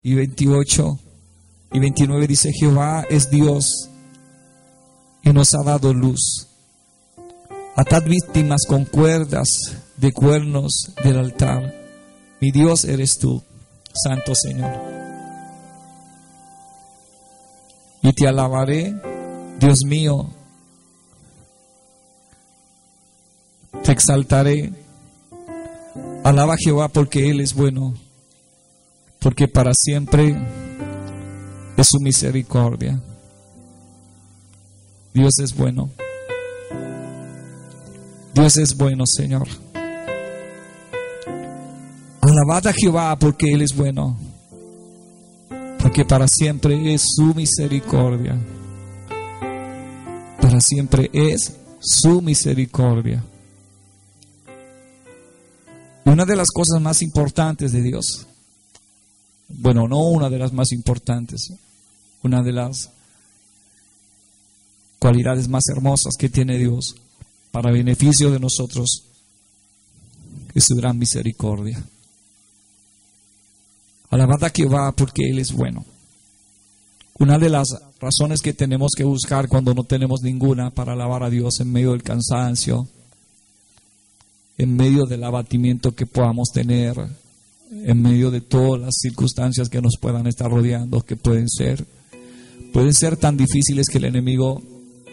y 28 y 29 dice: Jehová es Dios y nos ha dado luz. Atad víctimas con cuerdas de cuernos del altar. Mi Dios eres tú, Santo Señor. Y te alabaré, Dios mío. Te exaltaré. Alaba a Jehová porque Él es bueno, porque para siempre es su misericordia. Dios es bueno. Dios es bueno, Señor. Alabad a Jehová porque Él es bueno, porque para siempre es su misericordia. Para siempre es su misericordia. Una de las cosas más importantes de Dios, bueno, no una de las más importantes, una de las cualidades más hermosas que tiene Dios para beneficio de nosotros es su gran misericordia. Alabad a Jehová porque Él es bueno. Una de las razones que tenemos que buscar cuando no tenemos ninguna para alabar a Dios en medio del cansancio, en medio del abatimiento que podamos tener, en medio de todas las circunstancias que nos puedan estar rodeando, que pueden ser tan difíciles que el enemigo,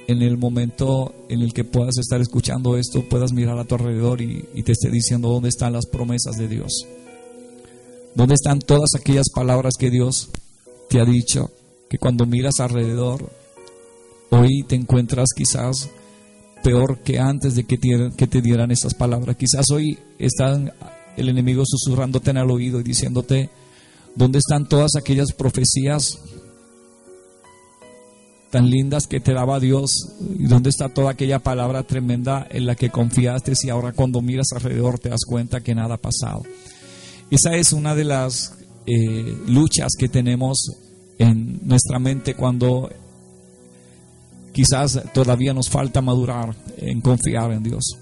en el momento en el que puedas estar escuchando esto, puedas mirar a tu alrededor y te esté diciendo: ¿dónde están las promesas de Dios? ¿Dónde están todas aquellas palabras que Dios te ha dicho? Que cuando miras alrededor, hoy te encuentras quizás peor que antes de que te dieran esas palabras. Quizás hoy está el enemigo susurrándote en el oído y diciéndote: ¿dónde están todas aquellas profecías tan lindas que te daba Dios? ¿Y dónde está toda aquella palabra tremenda en la que confiaste? Y ahora cuando miras alrededor te das cuenta que nada ha pasado. Esa es una de las luchas que tenemos en nuestra mente cuando quizás todavía nos falta madurar en confiar en Dios,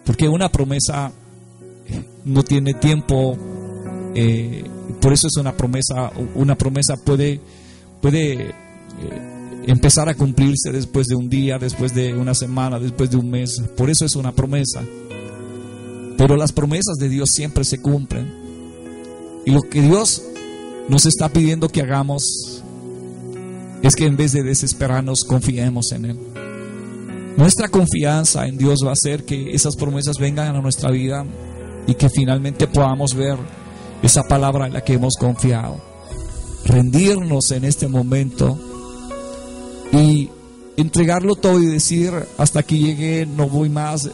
porque una promesa no tiene tiempo, por eso es una promesa. Una promesa puede empezar a cumplirse después de un día, después de una semana, después de un mes. Por eso es una promesa. Pero las promesas de Dios siempre se cumplen, y lo que Dios nos está pidiendo que hagamos es que en vez de desesperarnos, confiemos en Él. Nuestra confianza en Dios va a hacer que esas promesas vengan a nuestra vida y que finalmente podamos ver esa palabra en la que hemos confiado. Rendirnos en este momento y entregarlo todo y decir: hasta aquí llegué, no voy más,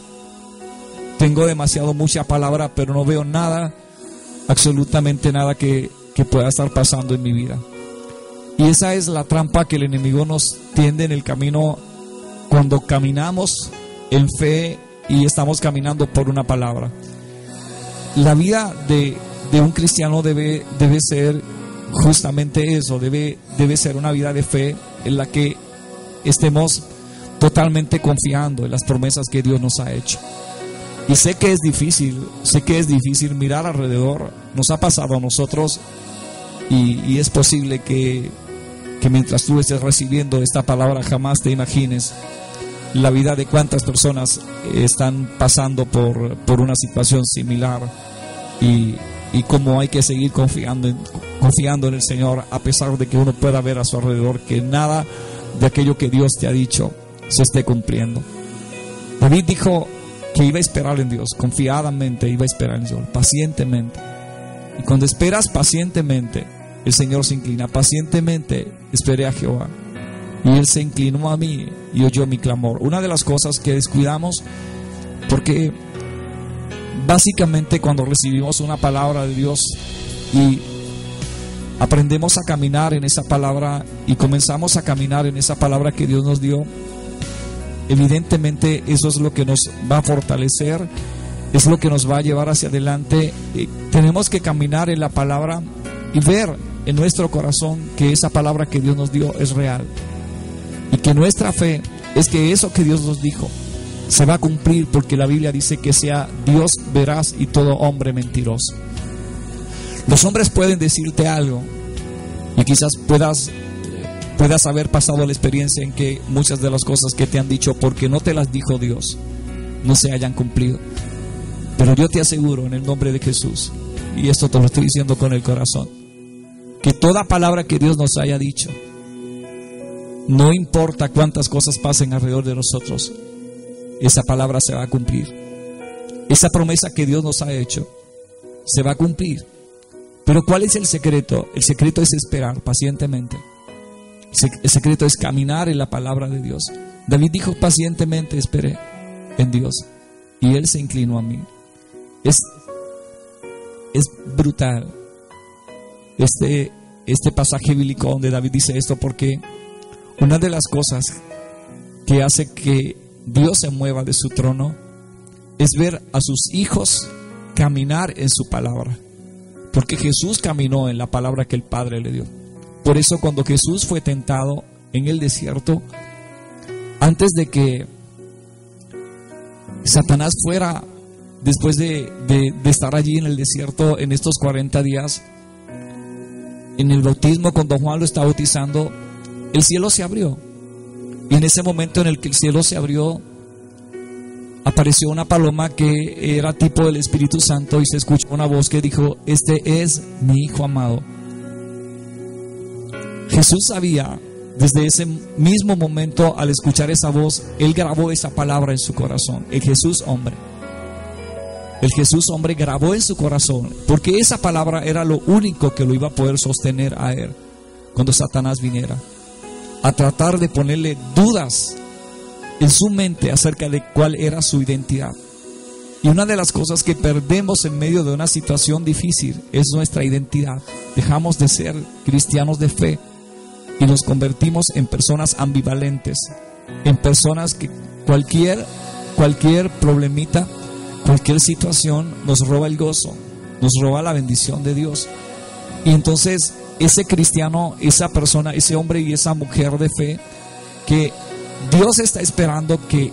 tengo mucha palabra, pero no veo nada, absolutamente nada que pueda estar pasando en mi vida. Y esa es la trampa que el enemigo nos tiende en el camino cuando caminamos en fe y estamos caminando por una palabra. La vida de un cristiano debe ser justamente eso, debe ser una vida de fe en la que estemos totalmente confiando en las promesas que Dios nos ha hecho. Y sé que es difícil mirar alrededor. Nos ha pasado a nosotros y es posible que mientras tú estés recibiendo esta palabra jamás te imagines la vida de cuántas personas están pasando por una situación similar, y cómo hay que seguir confiando en el Señor, a pesar de que uno pueda ver a su alrededor que nada de aquello que Dios te ha dicho se esté cumpliendo. David dijo que iba a esperar en Dios, confiadamente iba a esperar en Dios, pacientemente. Y cuando esperas pacientemente, el Señor se inclina. Pacientemente esperé a Jehová, y Él se inclinó a mí y oyó mi clamor. Una de las cosas que descuidamos, porque básicamente cuando recibimos una palabra de Dios y aprendemos a caminar en esa palabra y comenzamos a caminar en esa palabra que Dios nos dio, evidentemente eso es lo que nos va a fortalecer, es lo que nos va a llevar hacia adelante. Tenemos que caminar en la palabra y ver en nuestro corazón que esa palabra que Dios nos dio es real, y que nuestra fe es que eso que Dios nos dijo se va a cumplir, porque la Biblia dice que sea Dios veraz y todo hombre mentiroso. Los hombres pueden decirte algo, Y quizás puedas haber pasado la experiencia en que muchas de las cosas que te han dicho, porque no te las dijo Dios, no se hayan cumplido. Pero yo te aseguro en el nombre de Jesús, y esto te lo estoy diciendo con el corazón, que toda palabra que Dios nos haya dicho, no importa cuántas cosas pasen alrededor de nosotros, esa palabra se va a cumplir. Esa promesa que Dios nos ha hecho se va a cumplir. Pero ¿cuál es el secreto? El secreto es esperar pacientemente. El secreto es caminar en la palabra de Dios. David dijo: pacientemente esperé en Dios y Él se inclinó a mí. Es brutal este pasaje bíblico donde David dice esto, porque una de las cosas que hace que Dios se mueva de su trono es ver a sus hijos caminar en su palabra, porque Jesús caminó en la palabra que el Padre le dio. Por eso cuando Jesús fue tentado en el desierto, antes de que Satanás fuera, después de estar allí en el desierto en estos 40 días, en el bautismo, cuando Juan lo está bautizando, el cielo se abrió. Y en ese momento en el que el cielo se abrió, apareció una paloma que era tipo del Espíritu Santo, y se escuchó una voz que dijo: este es mi Hijo amado. Jesús sabía, desde ese mismo momento, al escuchar esa voz, Él grabó esa palabra en su corazón. El Jesús hombre grabó en su corazón, porque esa palabra era lo único que lo iba a poder sostener a Él cuando Satanás viniera a tratar de ponerle dudas en su mente acerca de cuál era su identidad. Y una de las cosas que perdemos en medio de una situación difícil es nuestra identidad. Dejamos de ser cristianos de fe y nos convertimos en personas ambivalentes, en personas que cualquier problemita, cualquier situación nos roba el gozo, nos roba la bendición de Dios. Y entonces ese cristiano, esa persona, ese hombre y esa mujer de fe, que Dios está esperando que,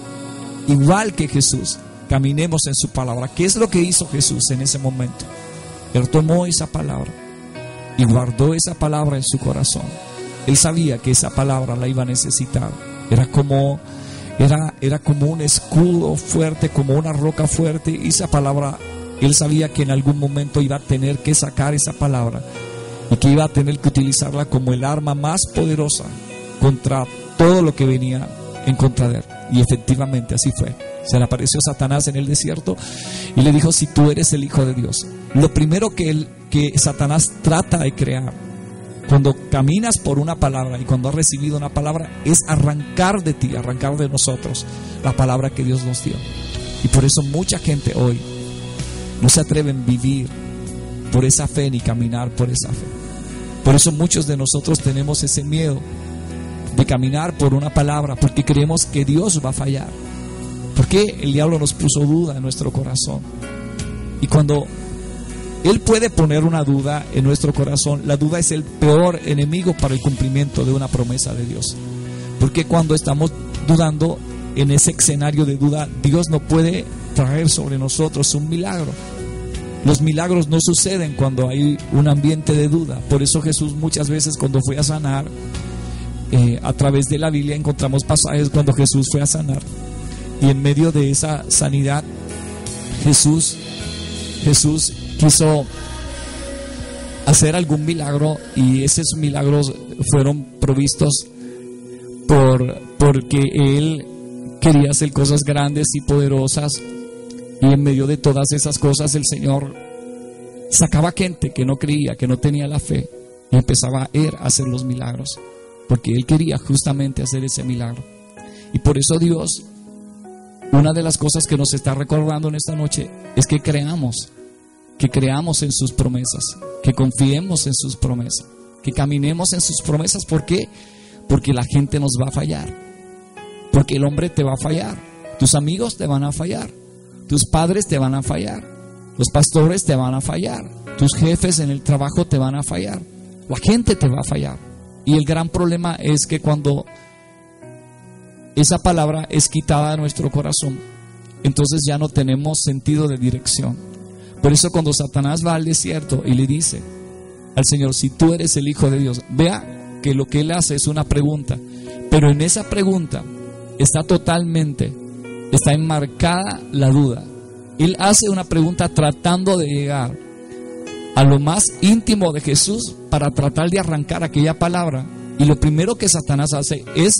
igual que Jesús, caminemos en su palabra. ¿Qué es lo que hizo Jesús en ese momento? Él tomó esa palabra y guardó esa palabra en su corazón. Él sabía que esa palabra la iba a necesitar. Era como un escudo fuerte, como una roca fuerte. Y esa palabra, él sabía que en algún momento iba a tener que sacar esa palabra y que iba a tener que utilizarla como el arma más poderosa contra todo lo que venía en contra de él. Y efectivamente así fue. Se le apareció Satanás en el desierto y le dijo: si tú eres el Hijo de Dios. Lo primero que Satanás trata de crear cuando caminas por una palabra y cuando has recibido una palabra es arrancar de ti, arrancar de nosotros la palabra que Dios nos dio. Y por eso mucha gente hoy no se atreve a vivir por esa fe ni caminar por esa fe. Por eso muchos de nosotros tenemos ese miedo de caminar por una palabra, porque creemos que Dios va a fallar, porque el diablo nos puso duda en nuestro corazón. Y cuando Él puede poner una duda en nuestro corazón, la duda es el peor enemigo para el cumplimiento de una promesa de Dios. Porque cuando estamos dudando, en ese escenario de duda, Dios no puede traer sobre nosotros un milagro. Los milagros no suceden cuando hay un ambiente de duda. Por eso Jesús muchas veces, cuando fue a sanar, a través de la Biblia encontramos pasajes cuando Jesús fue a sanar, y en medio de esa sanidad Jesús quiso hacer algún milagro, y esos milagros fueron provistos porque Él quería hacer cosas grandes y poderosas. Y en medio de todas esas cosas el Señor sacaba gente que no creía, que no tenía la fe, y empezaba a Él a hacer los milagros, porque Él quería justamente hacer ese milagro. Y por eso Dios, una de las cosas que nos está recordando en esta noche es que creamos en sus promesas, que confiemos en sus promesas, que caminemos en sus promesas. ¿Por qué? Porque la gente nos va a fallar, porque el hombre te va a fallar, tus amigos te van a fallar, tus padres te van a fallar, los pastores te van a fallar, tus jefes en el trabajo te van a fallar, la gente te va a fallar. Y el gran problema es que cuando esa palabra es quitada de nuestro corazón, entonces ya no tenemos sentido de dirección. Por eso cuando Satanás va al desierto y le dice: al Señor, si tú eres el Hijo de Dios, vea que lo que Él hace es una pregunta, pero en esa pregunta está enmarcada la duda. Él hace una pregunta tratando de llegar a lo más íntimo de Jesús para tratar de arrancar aquella palabra. Y lo primero que Satanás hace es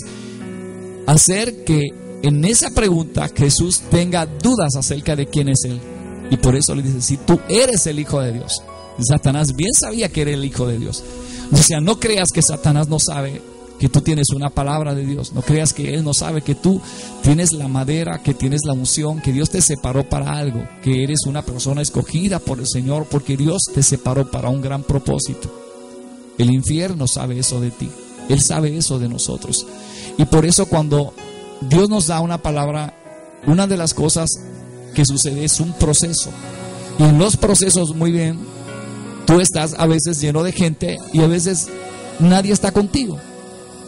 hacer que en esa pregunta Jesús tenga dudas acerca de quién es Él. Y por eso le dice, si tú eres el Hijo de Dios. Y Satanás bien sabía que era el Hijo de Dios. O sea, no creas que Satanás no sabe que tú tienes una palabra de Dios. No creas que Él no sabe que tú tienes la madera, que tienes la unción, que Dios te separó para algo, que eres una persona escogida por el Señor, porque Dios te separó para un gran propósito. El infierno sabe eso de ti. Él sabe eso de nosotros. Y por eso cuando Dios nos da una palabra, una de las cosas que sucede es un proceso. Y en los procesos, muy bien, tú estás a veces lleno de gente y a veces nadie está contigo.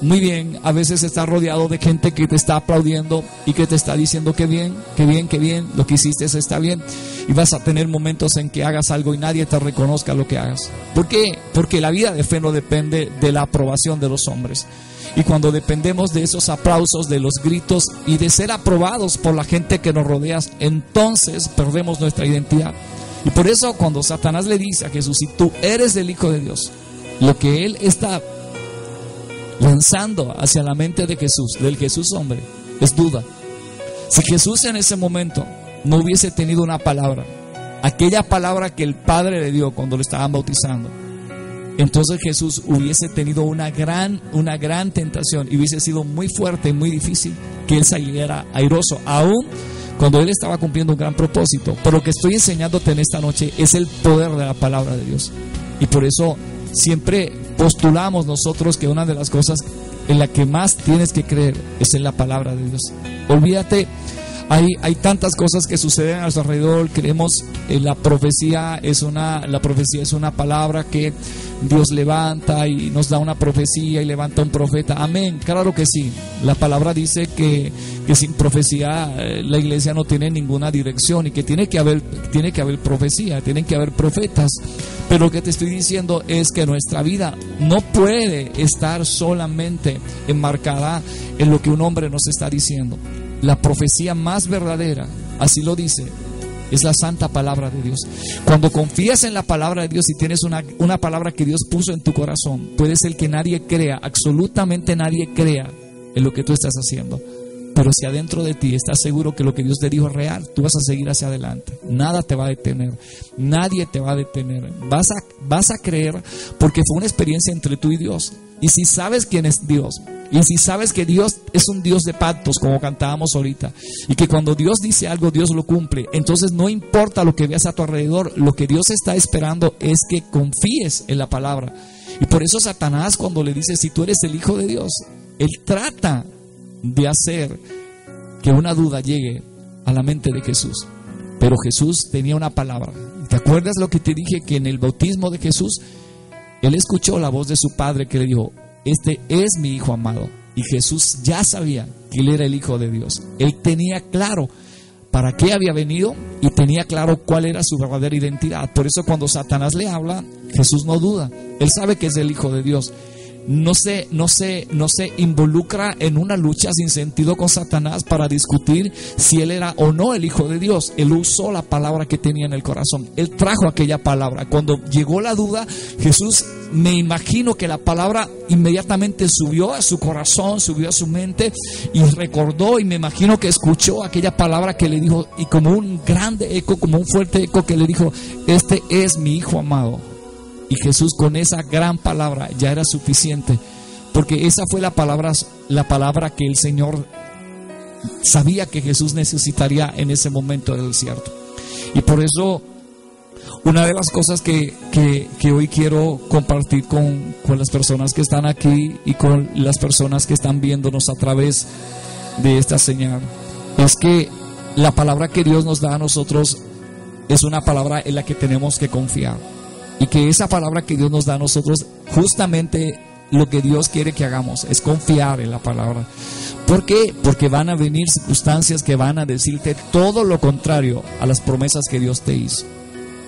Muy bien, a veces estás rodeado de gente que te está aplaudiendo y que te está diciendo que bien, que bien, que bien, lo que hiciste está bien. Y vas a tener momentos en que hagas algo y nadie te reconozca lo que hagas. ¿Por qué? Porque la vida de fe no depende de la aprobación de los hombres. Y cuando dependemos de esos aplausos, de los gritos y de ser aprobados por la gente que nos rodea, entonces perdemos nuestra identidad. Y por eso cuando Satanás le dice a Jesús, si tú eres el Hijo de Dios, lo que él está lanzando hacia la mente de Jesús, del Jesús hombre, es duda. Si Jesús en ese momento no hubiese tenido una palabra, aquella palabra que el Padre le dio cuando le estaban bautizando, entonces Jesús hubiese tenido una gran tentación y hubiese sido muy fuerte y muy difícil que él saliera airoso, aún cuando él estaba cumpliendo un gran propósito. Pero lo que estoy enseñándote en esta noche es el poder de la palabra de Dios. Y por eso siempre postulamos nosotros que una de las cosas en la que más tienes que creer es en la palabra de Dios. Olvídate, hay tantas cosas que suceden a nuestro alrededor. Creemos en la profecía es una palabra que Dios levanta y nos da una profecía y levanta un profeta. Amén, claro que sí. La palabra dice que sin profecía la iglesia no tiene ninguna dirección y que tiene que haber profecía, tienen que haber profetas. Pero lo que te estoy diciendo es que nuestra vida no puede estar solamente enmarcada en lo que un hombre nos está diciendo. La profecía más verdadera, así lo dice, es la santa palabra de Dios. Cuando confías en la palabra de Dios y tienes una palabra que Dios puso en tu corazón, puede ser que nadie crea, absolutamente nadie crea en lo que tú estás haciendo. Pero si adentro de ti estás seguro que lo que Dios te dijo es real, tú vas a seguir hacia adelante. Nada te va a detener, nadie te va a detener. Vas a creer porque fue una experiencia entre tú y Dios. Y si sabes quién es Dios, y si sabes que Dios es un Dios de pactos, como cantábamos ahorita, y que cuando Dios dice algo, Dios lo cumple, entonces no importa lo que veas a tu alrededor, lo que Dios está esperando es que confíes en la palabra. Y por eso Satanás, cuando le dice, si tú eres el Hijo de Dios, él trata de hacer que una duda llegue a la mente de Jesús. Pero Jesús tenía una palabra. ¿Te acuerdas lo que te dije? Que en el bautismo de Jesús, él escuchó la voz de su padre que le dijo, este es mi Hijo amado. Y Jesús ya sabía que él era el Hijo de Dios. Él tenía claro para qué había venido y tenía claro cuál era su verdadera identidad. Por eso cuando Satanás le habla, Jesús no duda. Él sabe que es el Hijo de Dios. No se involucra en una lucha sin sentido con Satanás para discutir si él era o no el Hijo de Dios. Él usó la palabra que tenía en el corazón. Él trajo aquella palabra. Cuando llegó la duda, Jesús, me imagino que la palabra inmediatamente subió a su corazón, subió a su mente y recordó, y me imagino que escuchó aquella palabra que le dijo, y como un grande eco, como un fuerte eco que le dijo, este es mi Hijo amado. Y Jesús con esa gran palabra ya era suficiente, porque esa fue la palabra que el Señor sabía que Jesús necesitaría en ese momento del desierto. Y por eso una de las cosas que hoy quiero compartir con las personas que están aquí y con las personas que están viéndonos a través de esta señal es que la palabra que Dios nos da a nosotros es una palabra en la que tenemos que confiar. Y que esa palabra que Dios nos da a nosotros, justamente lo que Dios quiere que hagamos es confiar en la palabra. ¿Por qué? Porque van a venir circunstancias que van a decirte todo lo contrario a las promesas que Dios te hizo.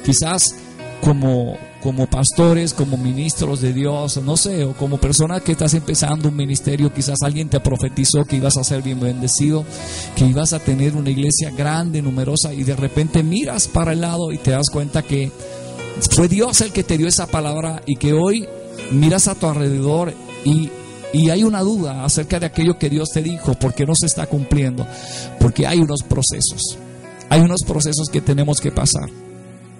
Quizás como pastores, como ministros de Dios, no sé, o como persona que estás empezando un ministerio, quizás alguien te profetizó que ibas a ser bien bendecido, que ibas a tener una iglesia grande, numerosa, y de repente miras para el lado y te das cuenta que fue Dios el que te dio esa palabra, y que hoy miras a tu alrededor y hay una duda acerca de aquello que Dios te dijo, porque no se está cumpliendo, porque hay unos procesos que tenemos que pasar.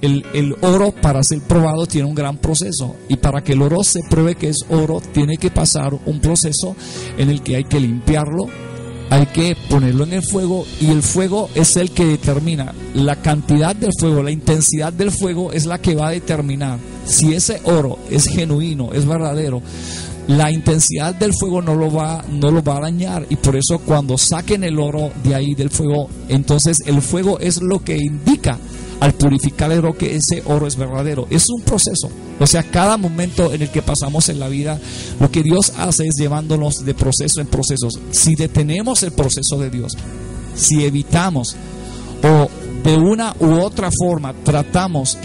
El oro, para ser probado, tiene un gran proceso, y para que el oro se pruebe que es oro, tiene que pasar un proceso en el que hay que limpiarlo, hay que ponerlo en el fuego, y el fuego es el que determina la cantidad del fuego, la intensidad del fuego es la que va a determinar si ese oro es genuino, es verdadero. La intensidad del fuego no lo va a dañar, y por eso cuando saquen el oro de ahí del fuego, entonces el fuego es lo que indica al purificar el oro que ese oro es verdadero. Es un proceso, o sea, cada momento en el que pasamos en la vida, lo que Dios hace es llevándonos de proceso en procesos. Si detenemos el proceso de Dios, si evitamos o de una u otra forma tratamos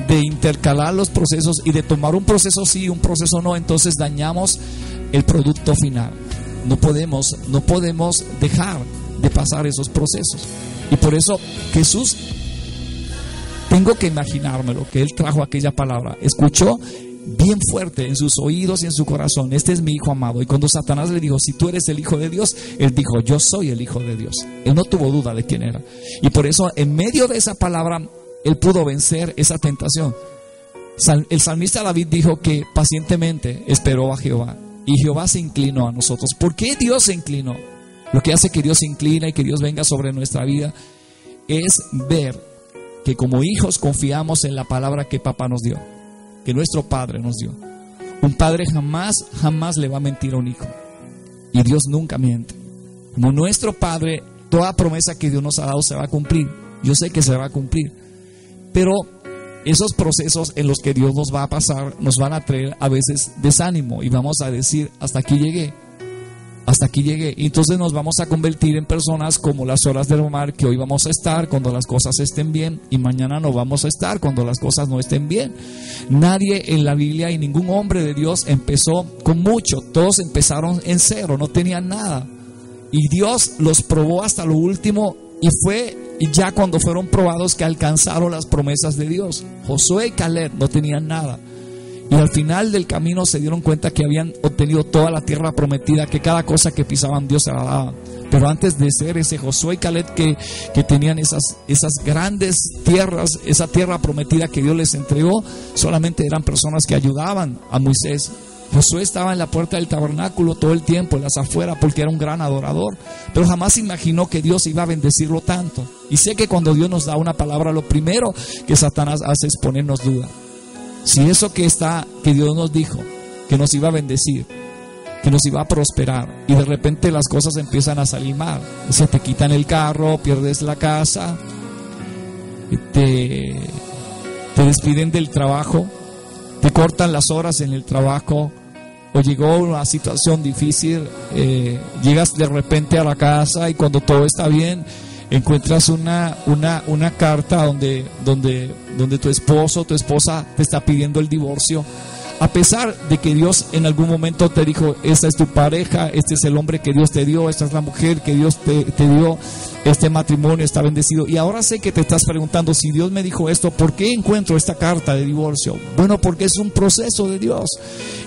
de intercalar los procesos y de tomar un proceso sí, un proceso no, entonces dañamos el producto final. No podemos dejar de pasar esos procesos. Y por eso Jesús, tengo que imaginármelo, que Él trajo aquella palabra, escuchó bien fuerte en sus oídos y en su corazón: este es mi Hijo amado. Y cuando Satanás le dijo: si tú eres el Hijo de Dios, Él dijo: yo soy el Hijo de Dios. Él no tuvo duda de quién era, y por eso en medio de esa palabra Él pudo vencer esa tentación. El salmista David dijo que pacientemente esperó a Jehová, y Jehová se inclinó a nosotros. ¿Por qué Dios se inclinó? Lo que hace que Dios se incline y que Dios venga sobre nuestra vida es ver que como hijos confiamos en la palabra que papá nos dio, que nuestro padre nos dio. Un padre jamás le va a mentir a un hijo, y Dios nunca miente. Como nuestro padre, toda promesa que Dios nos ha dado se va a cumplir. Yo sé que se va a cumplir, pero esos procesos en los que Dios nos va a pasar nos van a traer a veces desánimo, y vamos a decir: hasta aquí llegué. Y entonces nos vamos a convertir en personas como las olas del mar, que hoy vamos a estar cuando las cosas estén bien, y mañana no vamos a estar cuando las cosas no estén bien. Nadie en la Biblia y ningún hombre de Dios empezó con mucho. Todos empezaron en cero, no tenían nada, y Dios los probó hasta lo último, y fue ya cuando fueron probados que alcanzaron las promesas de Dios. Josué y Caleb no tenían nada, y al final del camino se dieron cuenta que habían obtenido toda la tierra prometida, que cada cosa que pisaban Dios se la daba. Pero antes de ser ese Josué y Caleb que tenían esas grandes tierras, esa tierra prometida que Dios les entregó, solamente eran personas que ayudaban a Moisés. Josué estaba en la puerta del tabernáculo todo el tiempo, en las afueras, porque era un gran adorador, pero jamás imaginó que Dios iba a bendecirlo tanto. Y sé que cuando Dios nos da una palabra, lo primero que Satanás hace es ponernos duda. Si eso que Dios nos dijo, que nos iba a bendecir, que nos iba a prosperar, y de repente las cosas empiezan a salir mal, se te quitan el carro, pierdes la casa, te despiden del trabajo, te cortan las horas en el trabajo, o llegó una situación difícil, llegas de repente a la casa, y cuando todo está bien, encuentras una carta donde tu esposo o tu esposa te está pidiendo el divorcio, a pesar de que Dios en algún momento te dijo: esta es tu pareja, este es el hombre que Dios te dio, esta es la mujer que Dios te dio, este matrimonio está bendecido. Y ahora sé que te estás preguntando: si Dios me dijo esto, ¿por qué encuentro esta carta de divorcio? Bueno, porque es un proceso de Dios,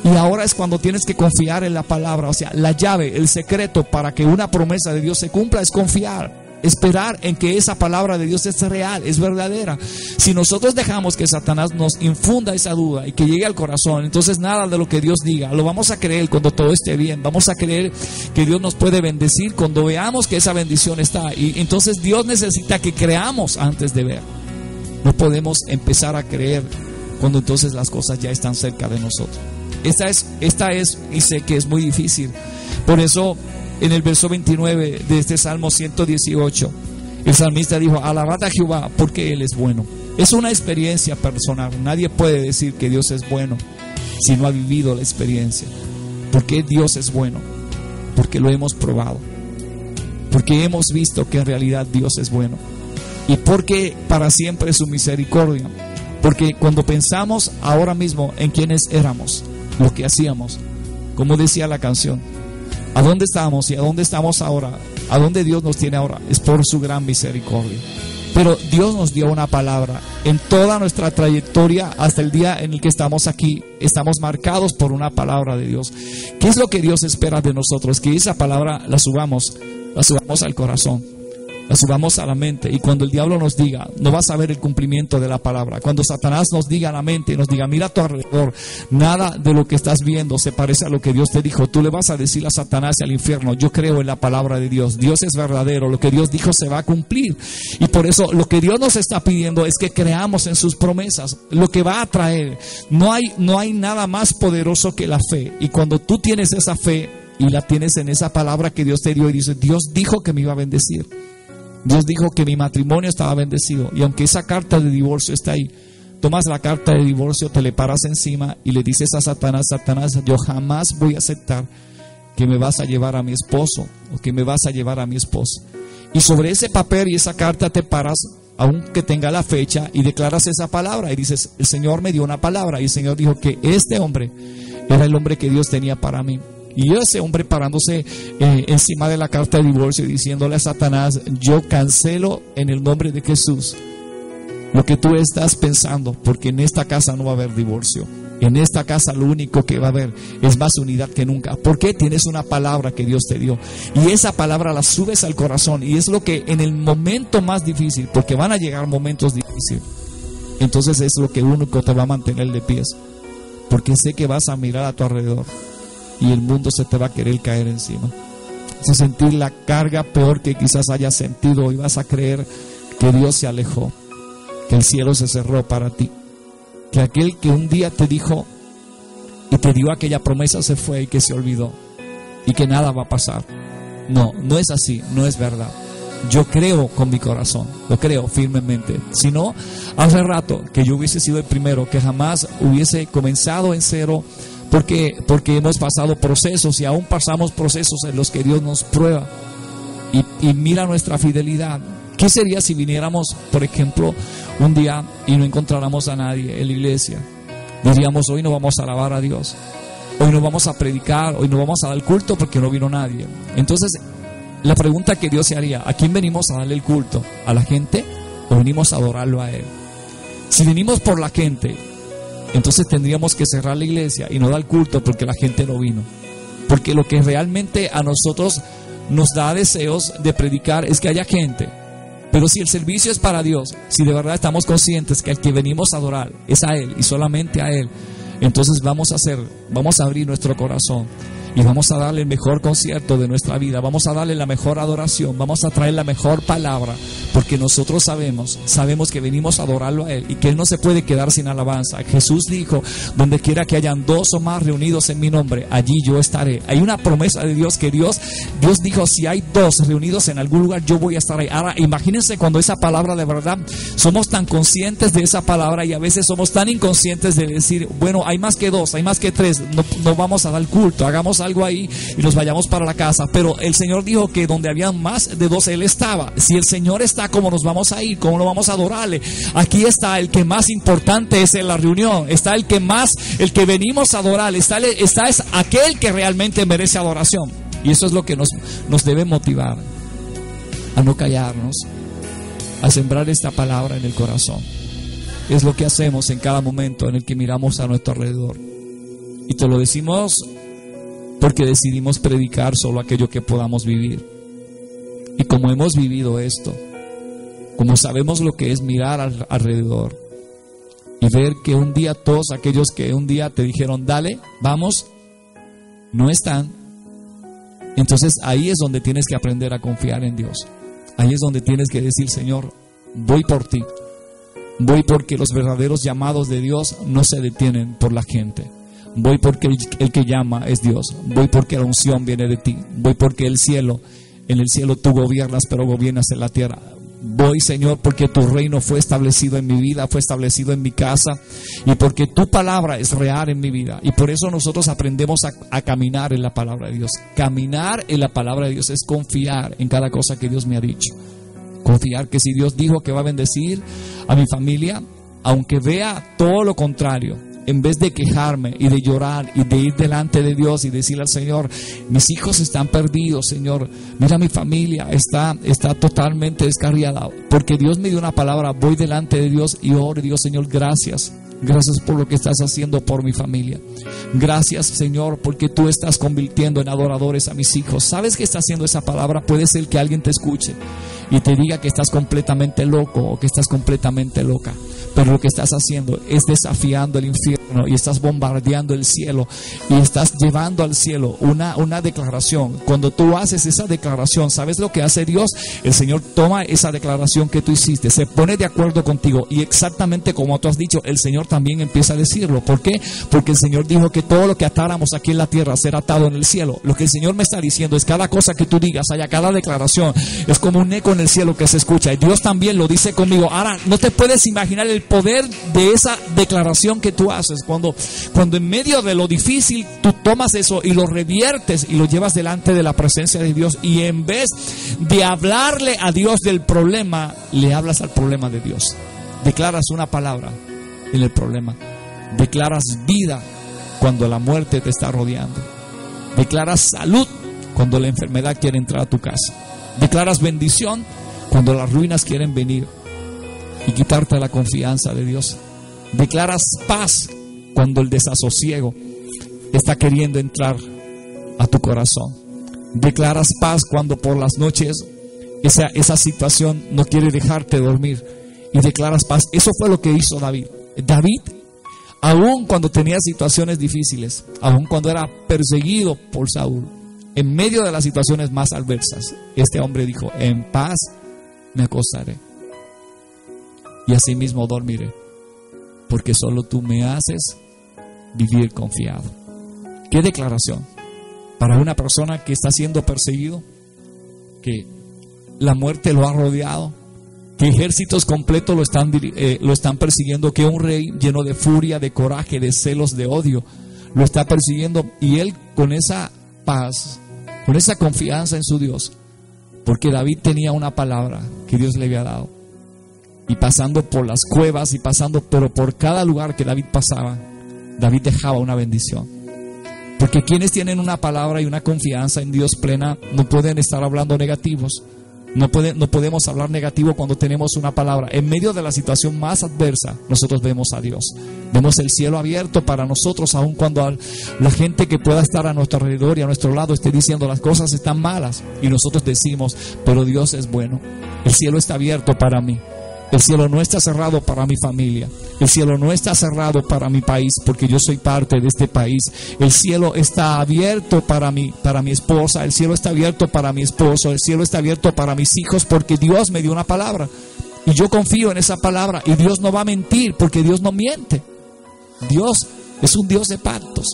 y ahora es cuando tienes que confiar en la palabra. O sea, la llave, el secreto para que una promesa de Dios se cumpla es confiar, esperar en que esa palabra de Dios es real, es verdadera. Si nosotros dejamos que Satanás nos infunda esa duda y que llegue al corazón, entonces nada de lo que Dios diga lo vamos a creer cuando todo esté bien. Vamos a creer que Dios nos puede bendecir cuando veamos que esa bendición está, y entonces Dios necesita que creamos antes de ver. No podemos empezar a creer cuando entonces las cosas ya están cerca de nosotros. Esta es, y sé que es muy difícil. Por eso en el verso 29 de este Salmo 118, el salmista dijo: alabad a Jehová porque Él es bueno. Es una experiencia personal. Nadie puede decir que Dios es bueno si no ha vivido la experiencia. ¿Por qué Dios es bueno? Porque lo hemos probado, porque hemos visto que en realidad Dios es bueno, y porque para siempre es su misericordia, Porque cuando pensamos ahora mismo en quiénes éramos, lo que hacíamos, como decía la canción, a dónde estábamos y a dónde estamos ahora, a dónde Dios nos tiene ahora, es por su gran misericordia. Pero Dios nos dio una palabra. En toda nuestra trayectoria hasta el día en el que estamos aquí, estamos marcados por una palabra de Dios. ¿Qué es lo que Dios espera de nosotros? Que esa palabra la subamos al corazón, la subamos a la mente. Y cuando el diablo nos diga, no vas a ver el cumplimiento de la palabra. Cuando Satanás nos diga a la mente, nos diga, mira a tu alrededor, nada de lo que estás viendo se parece a lo que Dios te dijo. Tú le vas a decir a Satanás y al infierno, yo creo en la palabra de Dios. Dios es verdadero, lo que Dios dijo se va a cumplir. Y por eso lo que Dios nos está pidiendo es que creamos en sus promesas, lo que va a traer. No hay nada más poderoso que la fe. Y cuando tú tienes esa fe y la tienes en esa palabra que Dios te dio y dices, Dios dijo que me iba a bendecir. Dios dijo que mi matrimonio estaba bendecido. Y aunque esa carta de divorcio está ahí, tomas la carta de divorcio, te le paras encima y le dices a Satanás, Satanás, yo jamás voy a aceptar que me vas a llevar a mi esposo o que me vas a llevar a mi esposa. Y sobre ese papel y esa carta te paras, aunque tenga la fecha, y declaras esa palabra y dices, el Señor me dio una palabra y el Señor dijo que este hombre era el hombre que Dios tenía para mí. Y ese hombre parándose encima de la carta de divorcio y diciéndole a Satanás, yo cancelo en el nombre de Jesús lo que tú estás pensando, porque en esta casa no va a haber divorcio. En esta casa lo único que va a haber es más unidad que nunca. Porque tienes una palabra que Dios te dio y esa palabra la subes al corazón, y es lo que en el momento más difícil, porque van a llegar momentos difíciles, entonces es lo que único te va a mantener de pies, porque sé que vas a mirar a tu alrededor y el mundo se te va a querer caer encima. Vas a sentir la carga peor que quizás hayas sentido y vas a creer que Dios se alejó, que el cielo se cerró para ti, que aquel que un día te dijo y te dio aquella promesa se fue y que se olvidó y que nada va a pasar. No es así, no es verdad. Yo creo con mi corazón, lo creo firmemente. Si no, hace rato que yo hubiese sido el primero que jamás hubiese comenzado en cero, porque hemos pasado procesos y aún pasamos procesos en los que Dios nos prueba y mira nuestra fidelidad. ¿Qué sería si viniéramos, por ejemplo, un día y no encontráramos a nadie en la iglesia? Diríamos, hoy no vamos a alabar a Dios, hoy no vamos a predicar, hoy no vamos a dar culto porque no vino nadie. Entonces, la pregunta que Dios se haría, ¿a quién venimos a darle el culto? ¿A la gente o venimos a adorarlo a Él? Si venimos por la gente, entonces tendríamos que cerrar la iglesia y no dar culto porque la gente no vino. Porque lo que realmente a nosotros nos da deseos de predicar es que haya gente. Pero si el servicio es para Dios, si de verdad estamos conscientes que al que venimos a adorar es a Él y solamente a Él, entonces vamos a abrir nuestro corazón y vamos a darle el mejor concierto de nuestra vida, vamos a darle la mejor adoración, vamos a traer la mejor palabra, porque nosotros sabemos que venimos a adorarlo a Él y que Él no se puede quedar sin alabanza. Jesús dijo, donde quiera que hayan 2 o más reunidos en mi nombre, allí yo estaré. Hay una promesa de Dios que Dios dijo, si hay 2 reunidos en algún lugar, yo voy a estar ahí. Ahora imagínense cuando esa palabra de verdad, somos tan conscientes de esa palabra y a veces somos tan inconscientes de decir, bueno, hay más que 2, hay más que 3, no vamos a dar culto, hagamos algo ahí y nos vayamos para la casa. Pero el Señor dijo que donde había más de 2 Él estaba. Si el Señor está, ¿cómo nos vamos a ir? ¿Cómo lo vamos a adorarle? Aquí está el que más importante es en la reunión, está el que venimos a adorar, está es aquel que realmente merece adoración. Y eso es lo que nos debe motivar a no callarnos, a sembrar esta palabra en el corazón. Es lo que hacemos en cada momento en el que miramos a nuestro alrededor. Y te lo decimos porque decidimos predicar solo aquello que podamos vivir. Y como hemos vivido esto, como sabemos lo que es mirar alrededor y ver que un día todos aquellos que un día te dijeron dale, vamos, no están, entonces ahí es donde tienes que aprender a confiar en Dios. Ahí es donde tienes que decir, Señor, voy por ti, voy porque los verdaderos llamados de Dios no se detienen por la gente. Voy porque el que llama es Dios. Voy porque la unción viene de ti. Voy porque en el cielo tú gobiernas, pero gobiernas en la tierra. Voy, Señor, porque tu reino fue establecido en mi vida, fue establecido en mi casa, y porque tu palabra es real en mi vida. Y por eso nosotros aprendemos a caminar en la palabra de Dios. Caminar en la palabra de Dios es confiar en cada cosa que Dios me ha dicho. Confiar que si Dios dijo que va a bendecir a mi familia, aunque vea todo lo contrario, en vez de quejarme y de llorar y de ir delante de Dios y decirle al Señor, mis hijos están perdidos, Señor, mira, mi familia está totalmente descarriada, porque Dios me dio una palabra, voy delante de Dios y oro, Dios, Señor, gracias por lo que estás haciendo por mi familia. Gracias, Señor, porque tú estás convirtiendo en adoradores a mis hijos. ¿Sabes qué está haciendo esa palabra? Puede ser que alguien te escuche y te diga que estás completamente loco o que estás completamente loca, pero lo que estás haciendo es desafiando el infierno y estás bombardeando el cielo y estás llevando al cielo una declaración. Cuando tú haces esa declaración, ¿sabes lo que hace Dios? El Señor toma esa declaración que tú hiciste, se pone de acuerdo contigo y exactamente como tú has dicho, el Señor también empieza a decirlo. ¿Por qué? Porque el Señor dijo que todo lo que atáramos aquí en la tierra será atado en el cielo. Lo que el Señor me está diciendo es cada cosa que tú digas, cada declaración es como un eco en el cielo que se escucha, y Dios también lo dice conmigo. Ahora, no te puedes imaginar el poder de esa declaración que tú haces cuando en medio de lo difícil tú tomas eso y lo reviertes y lo llevas delante de la presencia de Dios, y en vez de hablarle a Dios del problema, le hablas al problema de Dios. Declaras una palabra en el problema, declaras vida cuando la muerte te está rodeando, declaras salud cuando la enfermedad quiere entrar a tu casa, declaras bendición cuando las ruinas quieren venir y quitarte la confianza de Dios, declaras paz cuando el desasosiego está queriendo entrar a tu corazón, declaras paz cuando por las noches esa situación no quiere dejarte dormir, y declaras paz. Eso fue lo que hizo David. David, aun cuando tenía situaciones difíciles, aun cuando era perseguido por Saúl, en medio de las situaciones más adversas, este hombre dijo, en paz me acostaré y asimismo dormiré, porque solo tú me haces vivir confiado. ¿Qué declaración para una persona que está siendo perseguido, que la muerte lo ha rodeado, que ejércitos completos lo están persiguiendo, que un rey lleno de furia, de coraje, de celos, de odio lo está persiguiendo, y él con esa paz, con esa confianza en su Dios, porque David tenía una palabra que Dios le había dado, y pasando por las cuevas y pero por cada lugar que David pasaba, David dejaba una bendición. Porque quienes tienen una palabra y una confianza en Dios plena no pueden estar hablando negativos. No podemos hablar negativo cuando tenemos una palabra. En medio de la situación más adversa, nosotros vemos a Dios. Vemos el cielo abierto para nosotros, aun cuando la gente que pueda estar a nuestro alrededor y a nuestro lado esté diciendo las cosas están malas. Y nosotros decimos, pero Dios es bueno. El cielo está abierto para mí. El cielo no está cerrado para mi familia. El cielo no está cerrado para mi país, porque yo soy parte de este país. El cielo está abierto para mi esposa. El cielo está abierto para mi esposo. El cielo está abierto para mis hijos, porque Dios me dio una palabra. Y yo confío en esa palabra. Y Dios no va a mentir, porque Dios no miente. Dios es un Dios de pactos.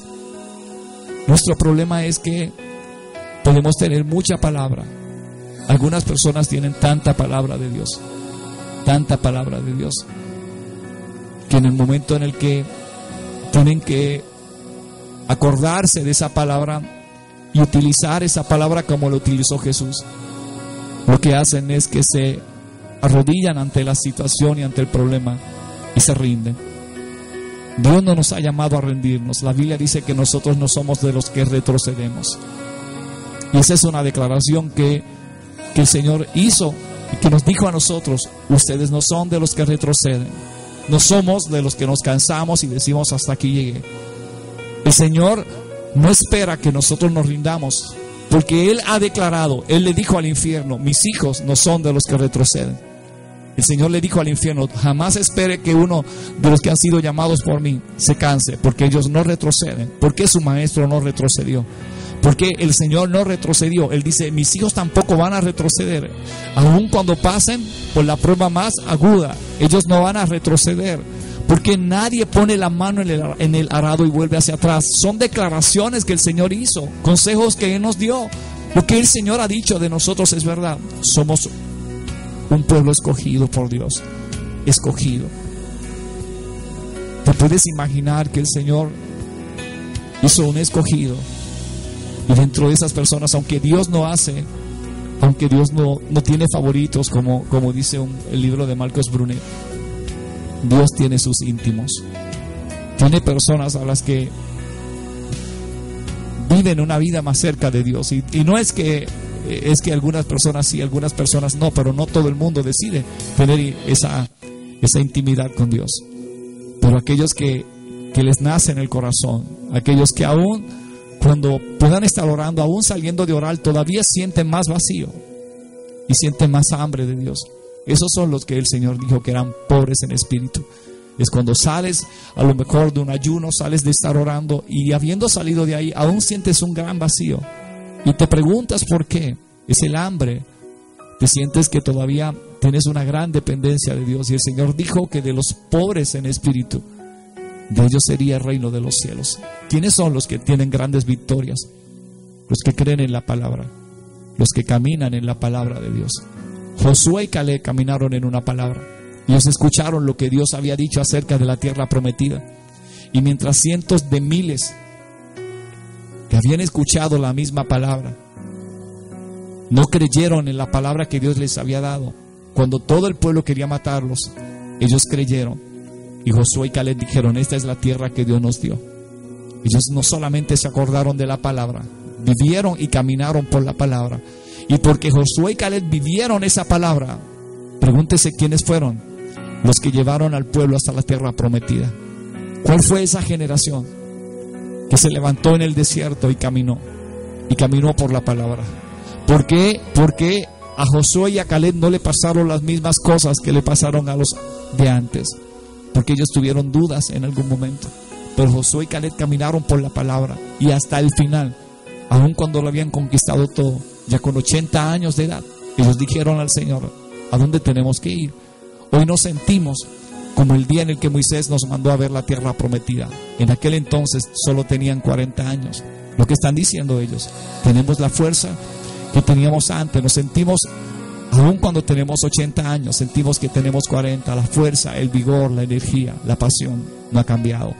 Nuestro problema es que podemos tener mucha palabra. Algunas personas tienen tanta palabra de Dios, que en el momento en el que tienen que acordarse de esa palabra y utilizar esa palabra como lo utilizó Jesús, lo que hacen es que se arrodillan ante la situación y ante el problema y se rinden. Dios no nos ha llamado a rendirnos. La Biblia dice que nosotros no somos de los que retrocedemos, y esa es una declaración que el Señor hizo y que nos dijo a nosotros: ustedes no son de los que retroceden, no somos de los que nos cansamos y decimos hasta aquí llegué. El Señor no espera que nosotros nos rindamos, porque Él ha declarado, Él le dijo al infierno: mis hijos no son de los que retroceden. El Señor le dijo al infierno: jamás espere que uno de los que han sido llamados por mí se canse, porque ellos no retroceden. Porque su maestro no retrocedió, porque el Señor no retrocedió. Él dice: mis hijos tampoco van a retroceder. Aun cuando pasen por la prueba más aguda, ellos no van a retroceder, porque nadie pone la mano en el arado y vuelve hacia atrás. Son declaraciones que el Señor hizo, consejos que Él nos dio. Lo que el Señor ha dicho de nosotros es verdad. Somos un pueblo escogido por Dios, escogido. ¿Te puedes imaginar que el Señor hizo un escogido? Y dentro de esas personas, aunque Dios no tiene favoritos, como dice el libro de Marcos Brunet, Dios tiene sus íntimos. Tiene personas a las que viven una vida más cerca de Dios. Y no es que algunas personas sí, algunas personas no, pero no todo el mundo decide tener esa intimidad con Dios. Pero aquellos que les nace en el corazón, aquellos que aún cuando puedan estar orando, aún saliendo de orar, todavía sienten más vacío y sienten más hambre de Dios. Esos son los que el Señor dijo que eran pobres en espíritu. Es cuando sales a lo mejor de un ayuno, sales de estar orando y habiendo salido de ahí, aún sientes un gran vacío y te preguntas por qué. Es el hambre. Te sientes que todavía tienes una gran dependencia de Dios, y el Señor dijo que de los pobres en espíritu, de ellos sería el reino de los cielos. ¿Quiénes son los que tienen grandes victorias? Los que creen en la palabra, los que caminan en la palabra de Dios. Josué y Caleb caminaron en una palabra. Ellos escucharon lo que Dios había dicho acerca de la tierra prometida. Y mientras cientos de miles que habían escuchado la misma palabra no creyeron en la palabra que Dios les había dado, cuando todo el pueblo quería matarlos, ellos creyeron. Y Josué y Caleb dijeron: esta es la tierra que Dios nos dio. Ellos no solamente se acordaron de la palabra, vivieron y caminaron por la palabra. Y porque Josué y Caleb vivieron esa palabra, pregúntese quiénes fueron los que llevaron al pueblo hasta la tierra prometida. ¿Cuál fue esa generación que se levantó en el desierto y caminó por la palabra? ¿Por qué? Porque a Josué y a Caleb no le pasaron las mismas cosas que le pasaron a los de antes, porque ellos tuvieron dudas en algún momento. Pero Josué y Caleb caminaron por la palabra y hasta el final, aun cuando lo habían conquistado todo, ya con 80 años de edad, ellos dijeron al Señor: ¿a dónde tenemos que ir? Hoy nos sentimos como el día en el que Moisés nos mandó a ver la tierra prometida. En aquel entonces solo tenían 40 años. Lo que están diciendo ellos: tenemos la fuerza que teníamos antes. Nos sentimos, aun cuando tenemos 80 años, sentimos que tenemos 40. La fuerza, el vigor, la energía, la pasión no ha cambiado.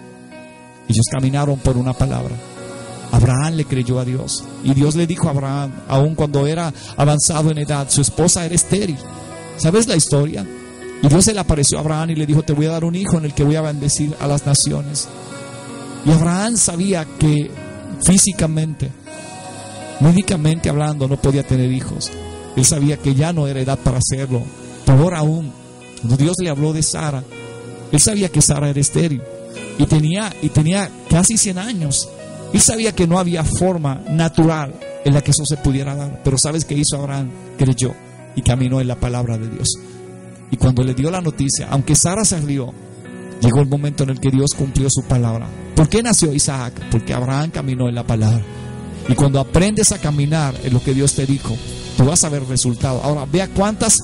Ellos caminaron por una palabra. Abraham le creyó a Dios, y Dios le dijo a Abraham, aun cuando era avanzado en edad, su esposa era estéril. ¿Sabes la historia? Y Dios se le apareció a Abraham y le dijo: te voy a dar un hijo en el que voy a bendecir a las naciones. Y Abraham sabía que físicamente, médicamente hablando, no podía tener hijos. Él sabía que ya no era edad para hacerlo. Peor aún, cuando Dios le habló de Sara, él sabía que Sara era estéril y tenía casi 100 años. Él sabía que no había forma natural en la que eso se pudiera dar. Pero ¿sabes qué hizo Abraham? Creyó y caminó en la palabra de Dios. Y cuando le dio la noticia, aunque Sara se rió, llegó el momento en el que Dios cumplió su palabra. ¿Por qué nació Isaac? Porque Abraham caminó en la palabra. Y cuando aprendes a caminar en lo que Dios te dijo, tú vas a ver resultado. Ahora, vea cuántas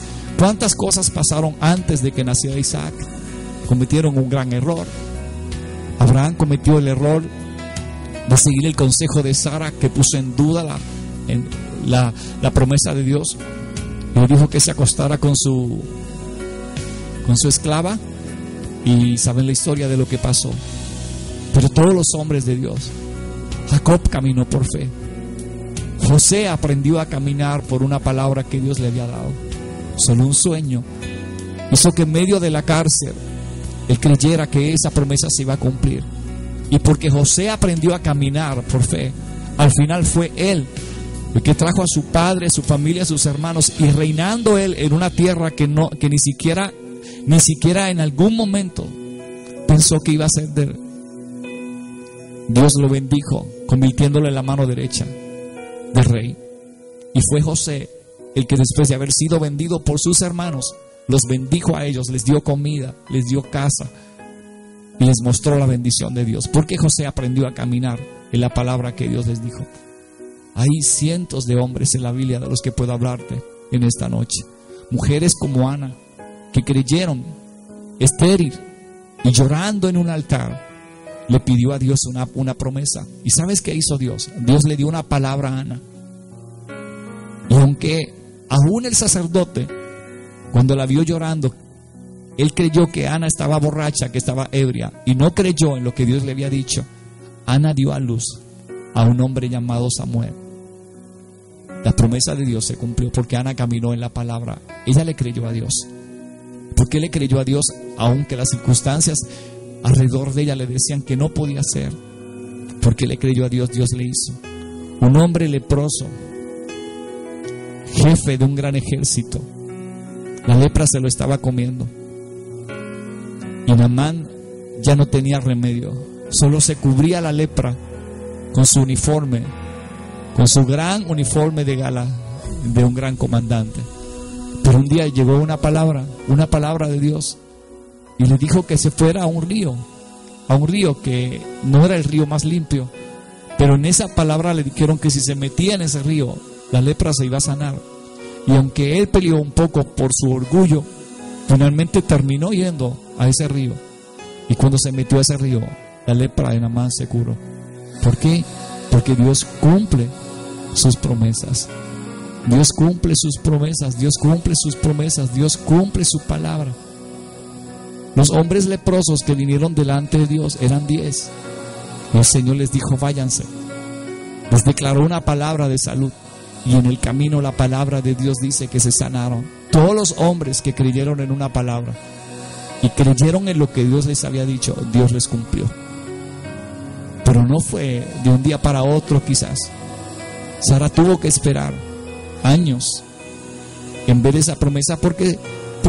cosas pasaron antes de que naciera Isaac. Cometieron un gran error. Abraham cometió el error de seguir el consejo de Sara, que puso en duda la promesa de Dios. Le dijo que se acostara con su esclava, y saben la historia de lo que pasó. Pero todos los hombres de Dios, Jacob caminó por fe, José aprendió a caminar por una palabra que Dios le había dado. Solo un sueño hizo que en medio de la cárcel él creyera que esa promesa se iba a cumplir. Y porque José aprendió a caminar por fe, al final fue él el que trajo a su padre, su familia, a sus hermanos, y reinando él en una tierra que ni siquiera en algún momento pensó que iba a ser de él. Dios lo bendijo, convirtiéndolo en la mano derecha del rey. Y fue José el que, después de haber sido vendido por sus hermanos, los bendijo a ellos, les dio comida, les dio casa y les mostró la bendición de Dios. Porque José aprendió a caminar en la palabra que Dios les dijo. Hay cientos de hombres en la Biblia de los que puedo hablarte en esta noche. Mujeres como Ana, que creyeron, estéril y llorando en un altar, le pidió a Dios una promesa. ¿Y sabes qué hizo Dios? Dios le dio una palabra a Ana. Y aunque aún el sacerdote, cuando la vio llorando, él creyó que Ana estaba borracha, que estaba ebria, y no creyó en lo que Dios le había dicho, Ana dio a luz a un hombre llamado Samuel. La promesa de Dios se cumplió porque Ana caminó en la palabra. Ella le creyó a Dios. ¿Por qué le creyó a Dios aunque las circunstancias alrededor de ella le decían que no podía ser? Porque le creyó a Dios, Dios le hizo. Un hombre leproso, jefe de un gran ejército, la lepra se lo estaba comiendo. Y Naamán ya no tenía remedio, solo se cubría la lepra con su uniforme, con su gran uniforme de gala de un gran comandante. Pero un día llegó una palabra de Dios, y le dijo que se fuera a un río que no era el río más limpio, pero en esa palabra le dijeron que si se metía en ese río, la lepra se iba a sanar. Y aunque él peleó un poco por su orgullo, finalmente terminó yendo a ese río. Y cuando se metió a ese río, la lepra de Naamán se curó. ¿Por qué? Porque Dios cumple sus promesas. Dios cumple sus promesas, Dios cumple sus promesas, Dios cumple su palabra. Los hombres leprosos que vinieron delante de Dios eran 10. Y el Señor les dijo: váyanse. Les declaró una palabra de salud, y en el camino la palabra de Dios dice que se sanaron. Todos los hombres que creyeron en una palabra y creyeron en lo que Dios les había dicho, Dios les cumplió. Pero no fue de un día para otro. Quizás Sara tuvo que esperar años en ver esa promesa, porque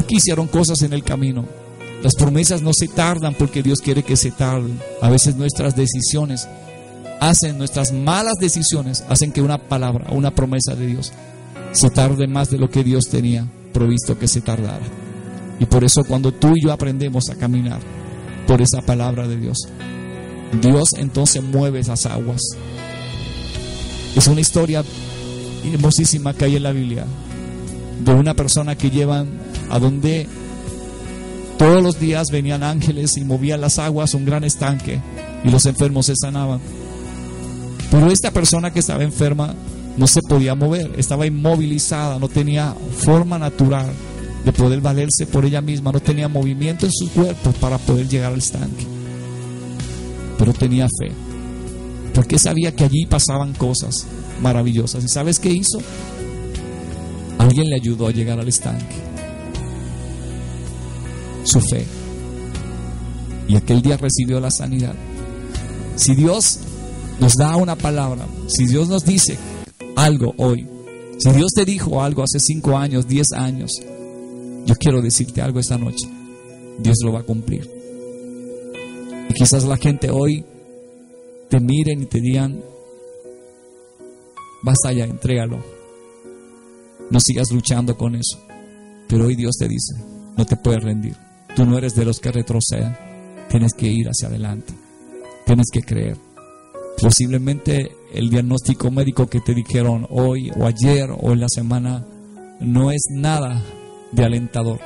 hicieron cosas en el camino. Las promesas no se tardan porque Dios quiere que se tarden. A veces nuestras malas decisiones hacen que una palabra, una promesa de Dios se tarde más de lo que Dios tenía provisto que se tardara. Y por eso cuando tú y yo aprendemos a caminar por esa palabra de Dios, Dios entonces mueve esas aguas. Es una historia hermosísima que hay en la Biblia de una persona que llevan a donde todos los días venían ángeles y movían las aguas, un gran estanque, y los enfermos se sanaban. Pero esta persona que estaba enferma no se podía mover, estaba inmovilizada, no tenía forma natural de poder valerse por ella misma, no tenía movimiento en su cuerpo para poder llegar al estanque. Pero tenía fe, porque sabía que allí pasaban cosas maravillosas. ¿Y sabes qué hizo? Alguien le ayudó a llegar al estanque. Su fe. Y aquel día recibió la sanidad. Si Dios nos da una palabra, si Dios nos dice algo hoy, si Dios te dijo algo hace 5 años, 10 años, yo quiero decirte algo esta noche: Dios lo va a cumplir. Y quizás la gente hoy te miren y te digan: basta ya, entrégalo, no sigas luchando con eso. Pero hoy Dios te dice: no te puedes rendir, tú no eres de los que retroceden, tienes que ir hacia adelante, tienes que creer. Posiblemente el diagnóstico médico que te dijeron hoy o ayer o en la semana no es nada de alentador,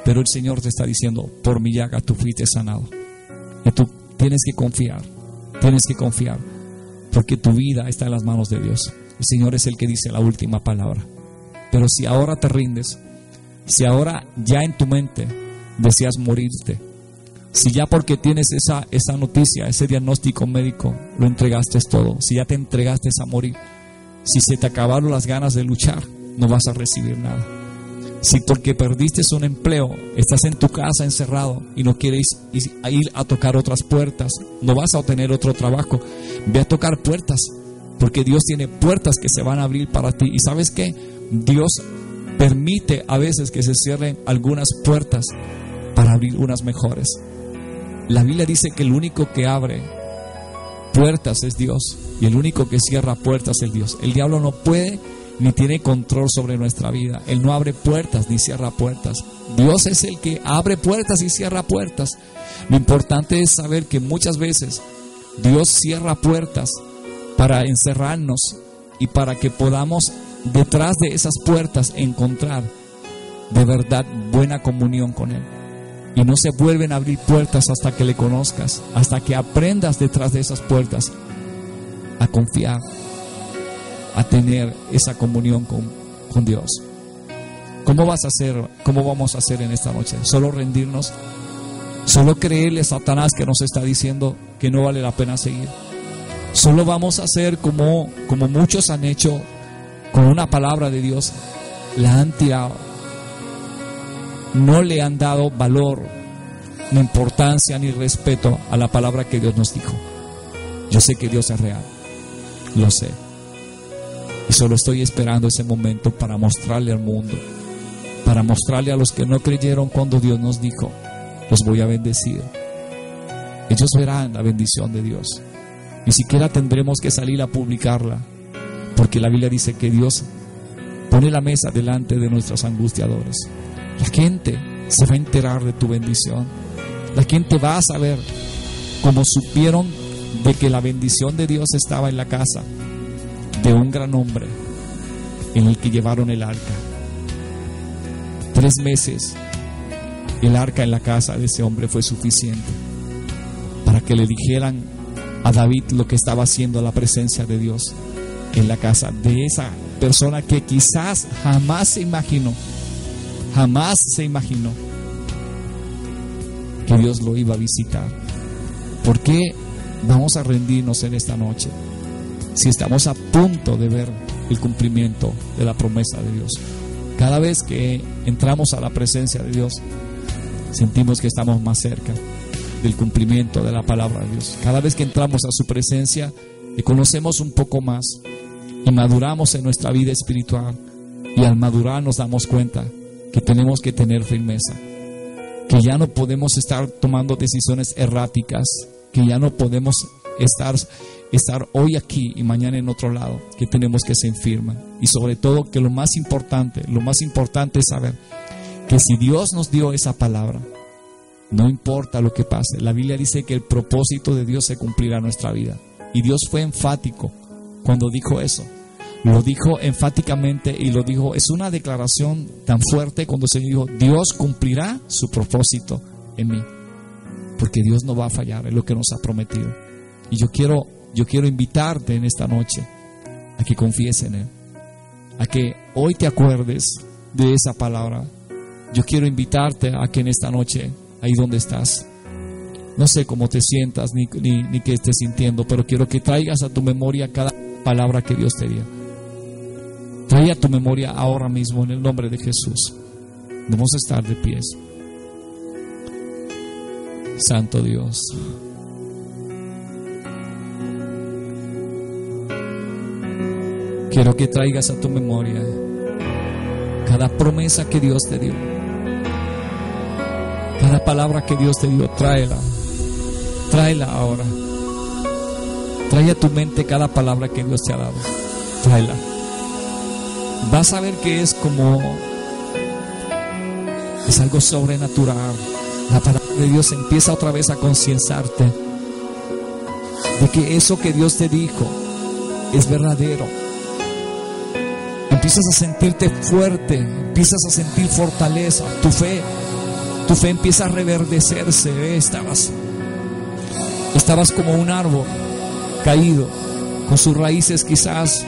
pero el Señor te está diciendo: por mi llaga tú fuiste sanado. Y tú tienes que confiar, porque tu vida está en las manos de Dios. El Señor es el que dice la última palabra. Pero si ahora te rindes, si ahora ya en tu mente deseas morirte, si ya porque tienes esa noticia, ese diagnóstico médico, lo entregaste todo, si ya te entregaste a morir, si se te acabaron las ganas de luchar, no vas a recibir nada. Si porque perdiste un empleo, estás en tu casa encerrado y no quieres ir a tocar otras puertas, no vas a obtener otro trabajo, ve a tocar puertas, porque Dios tiene puertas que se van a abrir para ti. ¿Y sabes qué? Dios permite a veces que se cierren algunas puertas para abrir unas mejores. La Biblia dice que el único que abre puertas es Dios, y el único que cierra puertas es Dios. El diablo no puede ni tiene control sobre nuestra vida. Él no abre puertas ni cierra puertas. Dios es el que abre puertas y cierra puertas. Lo importante es saber que muchas veces Dios cierra puertas para encerrarnos y para que podamos detrás de esas puertas encontrar de verdad buena comunión con Él. Y no se vuelven a abrir puertas hasta que le conozcas, hasta que aprendas detrás de esas puertas a confiar, a tener esa comunión con Dios. ¿Cómo vas a hacer? ¿Cómo vamos a hacer en esta noche? ¿Solo rendirnos? ¿Solo creerle a Satanás que nos está diciendo que no vale la pena seguir? ¿Solo vamos a hacer como muchos han hecho con una palabra de Dios? La han tirado. no le han dado valor, ni importancia, ni respeto a la palabra que Dios nos dijo. Yo sé que Dios es real, lo sé, y solo estoy esperando ese momento para mostrarle al mundo, para mostrarle a los que no creyeron cuando Dios nos dijo: los voy a bendecir. Ellos verán la bendición de Dios. Ni siquiera tendremos que salir a publicarla, porque la Biblia dice que Dios pone la mesa delante de nuestros angustiadores. La gente se va a enterar de tu bendición. La gente va a saber, como supieron de que la bendición de Dios estaba en la casa de un gran hombre en el que llevaron el arca. 3 meses el arca en la casa de ese hombre fue suficiente para que le dijeran a David lo que estaba haciendo la presencia de Dios en la casa de esa persona que quizás jamás se imaginó que Dios lo iba a visitar. ¿Por qué vamos a rendirnos en esta noche si estamos a punto de ver el cumplimiento de la promesa de Dios? Cada vez que entramos a la presencia de Dios, sentimos que estamos más cerca del cumplimiento de la palabra de Dios. Cada vez que entramos a su presencia, le conocemos un poco más y maduramos en nuestra vida espiritual. Y al madurar nos damos cuenta que tenemos que tener firmeza, que ya no podemos estar tomando decisiones erráticas, que ya no podemos estar hoy aquí y mañana en otro lado, que tenemos que ser firmes. Y sobre todo que lo más importante es saber que si Dios nos dio esa palabra, no importa lo que pase. La Biblia dice que el propósito de Dios se cumplirá en nuestra vida, y Dios fue enfático cuando dijo eso. Lo dijo enfáticamente y lo dijo, es una declaración tan fuerte cuando se dijo: Dios cumplirá su propósito en mí, porque Dios no va a fallar en lo que nos ha prometido. Y yo quiero invitarte en esta noche a que confíes en Él, a que hoy te acuerdes de esa palabra. Yo quiero invitarte a que en esta noche, ahí donde estás, no sé cómo te sientas ni qué estés sintiendo, pero quiero que traigas a tu memoria cada palabra que Dios te dio. Trae a tu memoria ahora mismo en el nombre de Jesús. Vamos a estar de pies. Santo Dios, quiero que traigas a tu memoria cada promesa que Dios te dio, cada palabra que Dios te dio. Tráela ahora. Trae a tu mente cada palabra que Dios te ha dado. Tráela. Vas a ver que es algo sobrenatural. La palabra de Dios empieza otra vez a concienciarte de que eso que Dios te dijo es verdadero. Empiezas a sentirte fuerte, empiezas a sentir fortaleza. Tu fe empieza a reverdecerse. Estabas como un árbol caído, con sus raíces quizás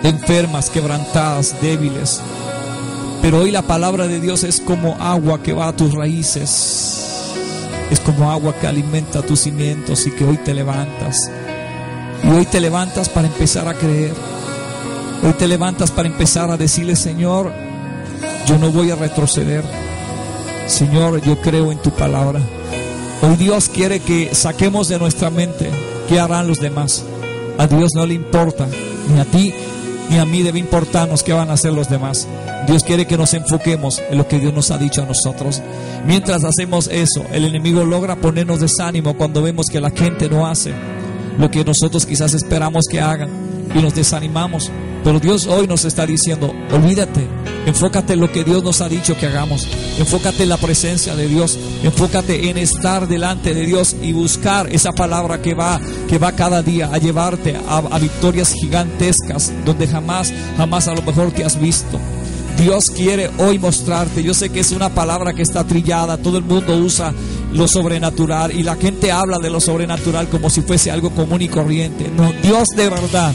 enfermas, quebrantadas, débiles. Pero hoy la palabra de Dios es como agua que va a tus raíces, es como agua que alimenta tus cimientos, y que hoy te levantas. Y hoy te levantas para empezar a creer. Hoy te levantas para empezar a decirle: Señor, yo no voy a retroceder. Señor, yo creo en tu palabra. Hoy Dios quiere que saquemos de nuestra mente qué harán los demás. A Dios no le importa, ni a ti ni a mí debe importarnos qué van a hacer los demás. Dios quiere que nos enfoquemos en lo que Dios nos ha dicho a nosotros. Mientras hacemos eso, el enemigo logra ponernos desánimo cuando vemos que la gente no hace lo que nosotros quizás esperamos que hagan, y nos desanimamos. Pero Dios hoy nos está diciendo: olvídate, enfócate en lo que Dios nos ha dicho que hagamos. Enfócate en la presencia de Dios. Enfócate en estar delante de Dios y buscar esa palabra que va cada día a llevarte a victorias gigantescas donde jamás a lo mejor te has visto. Dios quiere hoy mostrarte. Yo sé que es una palabra que está trillada. Todo el mundo usa lo sobrenatural y la gente habla de lo sobrenatural como si fuese algo común y corriente. No, Dios de verdad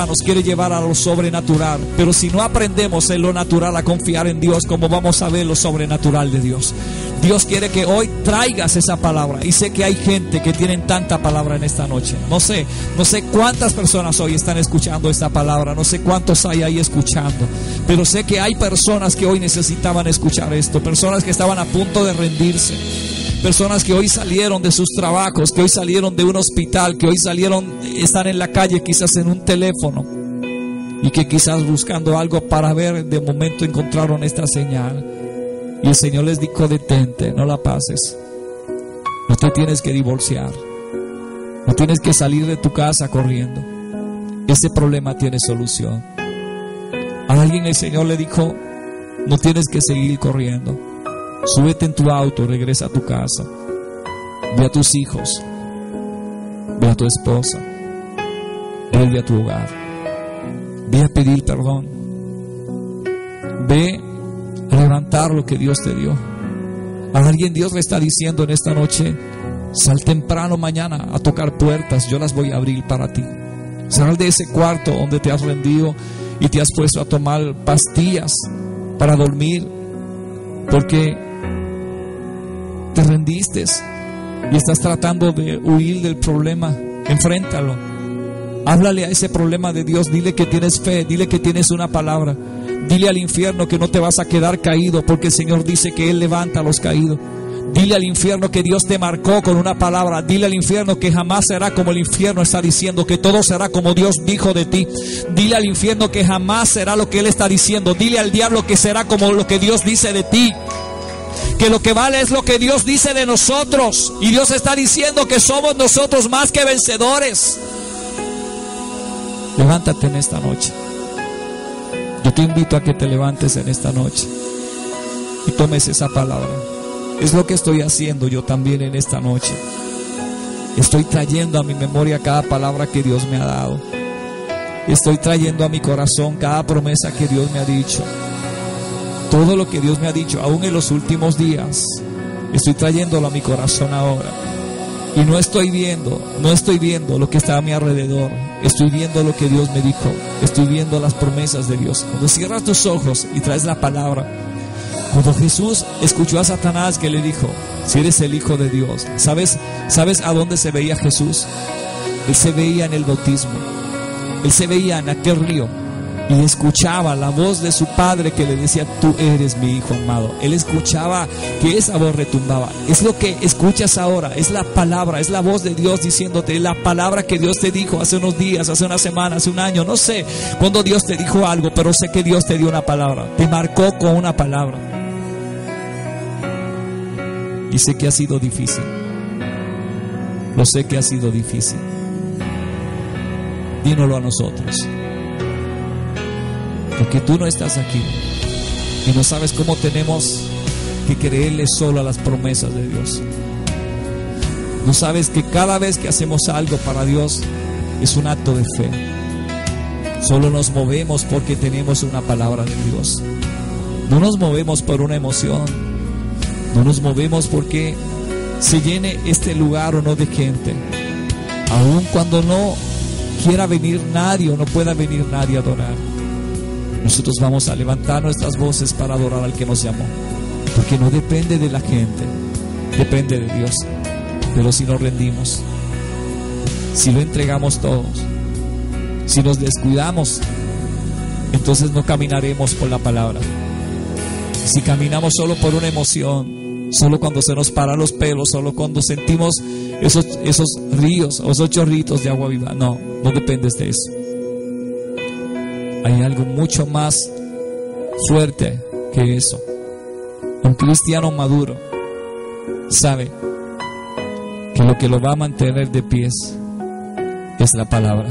nos quiere llevar a lo sobrenatural. Pero si no aprendemos en lo natural a confiar en Dios, ¿cómo vamos a ver lo sobrenatural de Dios? Dios quiere que hoy traigas esa palabra. Y sé que hay gente que tienen tanta palabra en esta noche. No sé cuántas personas hoy están escuchando esta palabra. No sé cuántos hay ahí escuchando. Pero sé que hay personas que hoy necesitaban escuchar esto. Personas que estaban a punto de rendirse. Personas que hoy salieron de sus trabajos, que hoy salieron de un hospital, que hoy están en la calle, quizás en un teléfono. Y que quizás buscando algo para ver, de momento encontraron esta señal. Y el Señor les dijo: detente, no la pases. No te tienes que divorciar. No tienes que salir de tu casa corriendo. Ese problema tiene solución. A alguien el Señor le dijo: no tienes que seguir corriendo. Súbete en tu auto, regresa a tu casa. Ve a tus hijos. Ve a tu esposa. Vuelve a tu hogar. Ve a pedir perdón. Ve a levantar lo que Dios te dio. A alguien Dios le está diciendo en esta noche: sal temprano mañana a tocar puertas, yo las voy a abrir para ti. Sal de ese cuarto donde te has rendido y te has puesto a tomar pastillas para dormir, porque te rendiste y estás tratando de huir del problema. Enfréntalo. Háblale a ese problema de Dios. Dile que tienes fe, dile que tienes una palabra. Dile al infierno que no te vas a quedar caído, porque el Señor dice que Él levanta a los caídos. Dile al infierno que Dios te marcó con una palabra. Dile al infierno que jamás será como el infierno está diciendo, que todo será como Dios dijo de ti. Dile al infierno que jamás será lo que Él está diciendo. Dile al diablo que será como lo que Dios dice de ti, que lo que vale es lo que Dios dice de nosotros. Y Dios está diciendo que somos nosotros más que vencedores. Levántate en esta noche. Yo te invito a que te levantes en esta noche y tomes esa palabra. Es lo que estoy haciendo yo también en esta noche. Estoy trayendo a mi memoria cada palabra que Dios me ha dado. Estoy trayendo a mi corazón cada promesa que Dios me ha dicho. Todo lo que Dios me ha dicho, aún en los últimos días, estoy trayéndolo a mi corazón ahora. Y no estoy viendo lo que está a mi alrededor. Estoy viendo lo que Dios me dijo. Estoy viendo las promesas de Dios. Cuando cierras tus ojos y traes la palabra, cuando Jesús escuchó a Satanás que le dijo: si eres el Hijo de Dios, ¿sabes a dónde se veía Jesús? Él se veía en el bautismo. Él se veía en aquel río y escuchaba la voz de su Padre que le decía: tú eres mi Hijo amado. Él escuchaba que esa voz retumbaba. Es lo que escuchas ahora, es la palabra, es la voz de Dios diciéndote la palabra que Dios te dijo hace unos días, hace una semana, hace un año. No sé cuándo Dios te dijo algo, pero sé que Dios te dio una palabra, te marcó con una palabra. Y sé que ha sido difícil. Lo sé que ha sido difícil. Dínoslo a nosotros, porque tú no estás aquí y no sabes cómo tenemos que creerle solo a las promesas de Dios. No sabes que cada vez que hacemos algo para Dios es un acto de fe. Solo nos movemos porque tenemos una palabra de Dios. No nos movemos por una emoción. No nos movemos porque se llene este lugar o no de gente. Aun cuando no quiera venir nadie o no pueda venir nadie a adorar, nosotros vamos a levantar nuestras voces para adorar al que nos llamó, porque no depende de la gente, depende de Dios. Pero si nos rendimos, si lo entregamos todos, si nos descuidamos, entonces no caminaremos por la palabra. Si caminamos solo por una emoción, solo cuando se nos paran los pelos, solo cuando sentimos esos ríos o esos chorritos de agua viva, no dependes de eso. Hay algo mucho más fuerte que eso. Un cristiano maduro sabe que lo que lo va a mantener de pies es la palabra.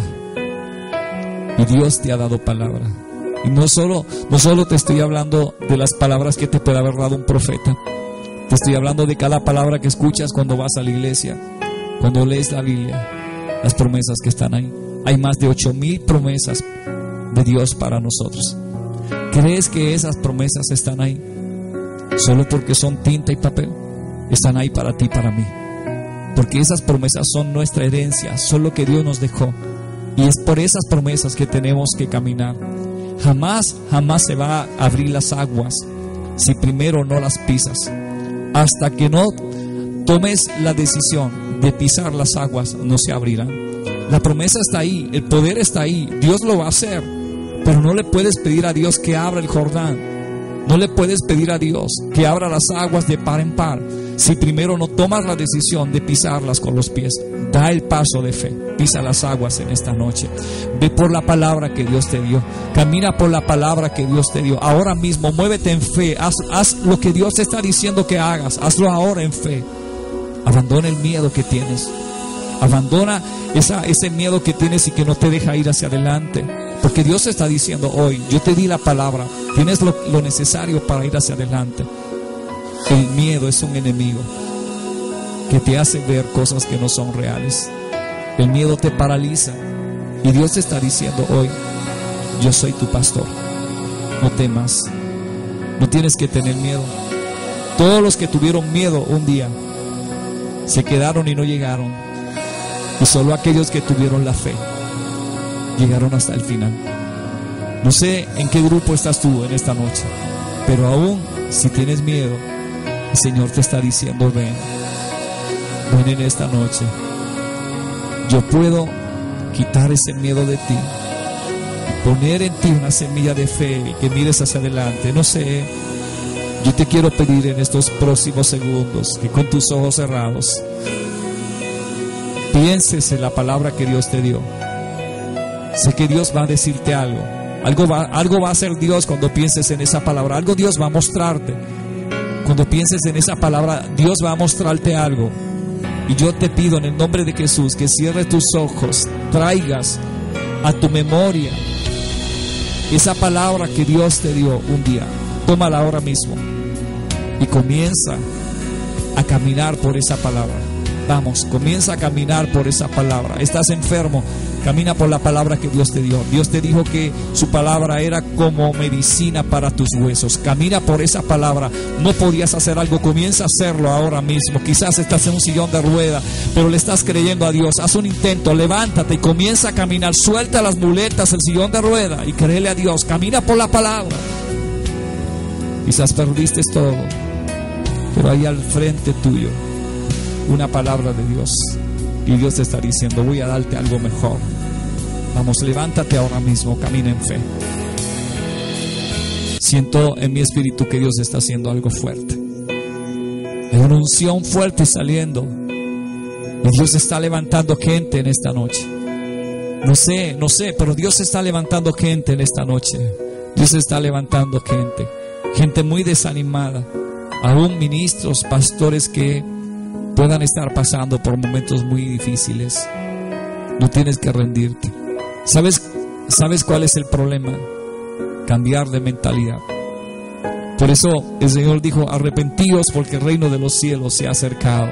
Y Dios te ha dado palabra. Y no solo te estoy hablando de las palabras que te puede haber dado un profeta. Te estoy hablando de cada palabra que escuchas cuando vas a la iglesia, cuando lees la Biblia, las promesas que están ahí. Hay más de 8,000 promesas de Dios para nosotros. ¿Crees que esas promesas están ahí solo porque son tinta y papel? Están ahí para ti y para mí, porque esas promesas son nuestra herencia, son lo que Dios nos dejó. Y es por esas promesas que tenemos que caminar. Jamás se va a abrir las aguas si primero no las pisas. Hasta que no tomes la decisión de pisar las aguas, no se abrirán. La promesa está ahí, el poder está ahí, Dios lo va a hacer, pero no le puedes pedir a Dios que abra el Jordán. No le puedes pedir a Dios que abra las aguas de par en par si primero no tomas la decisión de pisarlas con los pies. Da el paso de fe, pisa las aguas en esta noche. Ve por la palabra que Dios te dio, camina por la palabra que Dios te dio. Ahora mismo muévete en fe, haz lo que Dios te está diciendo que hagas, hazlo ahora en fe. Abandona el miedo que tienes, abandona ese miedo que tienes y que no te deja ir hacia adelante. Porque Dios está diciendo hoy, yo te di la palabra, tienes lo necesario para ir hacia adelante. El miedo es un enemigo que te hace ver cosas que no son reales. El miedo te paraliza y Dios te está diciendo hoy, yo soy tu pastor, no temas, no tienes que tener miedo. Todos los que tuvieron miedo un día se quedaron y no llegaron, y solo aquellos que tuvieron la fe llegaron hasta el final. No sé en qué grupo estás tú en esta noche, pero aún si tienes miedo, el Señor te está diciendo, ven en esta noche. Yo puedo quitar ese miedo de ti, poner en ti una semilla de fe y que mires hacia adelante. No sé, yo te quiero pedir en estos próximos segundos que con tus ojos cerrados pienses en la palabra que Dios te dio. Sé que Dios va a decirte algo. Algo va a hacer Dios cuando pienses en esa palabra. Algo Dios va a mostrarte. Cuando pienses en esa palabra, Dios va a mostrarte algo. Y yo te pido en el nombre de Jesús que cierres tus ojos, traigas a tu memoria esa palabra que Dios te dio un día. Tómala ahora mismo y comienza a caminar por esa palabra. Vamos, comienza a caminar por esa palabra. Estás enfermo, camina por la palabra que Dios te dio. Dios te dijo que su palabra era como medicina para tus huesos. Camina por esa palabra. No podías hacer algo, comienza a hacerlo ahora mismo. Quizás estás en un sillón de rueda, pero le estás creyendo a Dios. Haz un intento, levántate y comienza a caminar. Suelta las muletas, el sillón de rueda y créele a Dios. Camina por la palabra. Quizás perdiste todo, pero ahí al frente tuyo una palabra de Dios, y Dios te está diciendo, voy a darte algo mejor. Vamos, levántate ahora mismo, camina en fe. Siento en mi espíritu que Dios está haciendo algo fuerte. Hay una unción fuerte saliendo, y Dios está levantando gente en esta noche. No sé, pero Dios está levantando gente en esta noche. Dios está levantando gente muy desanimada, aún ministros, pastores que puedan estar pasando por momentos muy difíciles. No tienes que rendirte. ¿Sabes cuál es el problema? Cambiar de mentalidad. Por eso el Señor dijo, arrepentíos porque el reino de los cielos se ha acercado.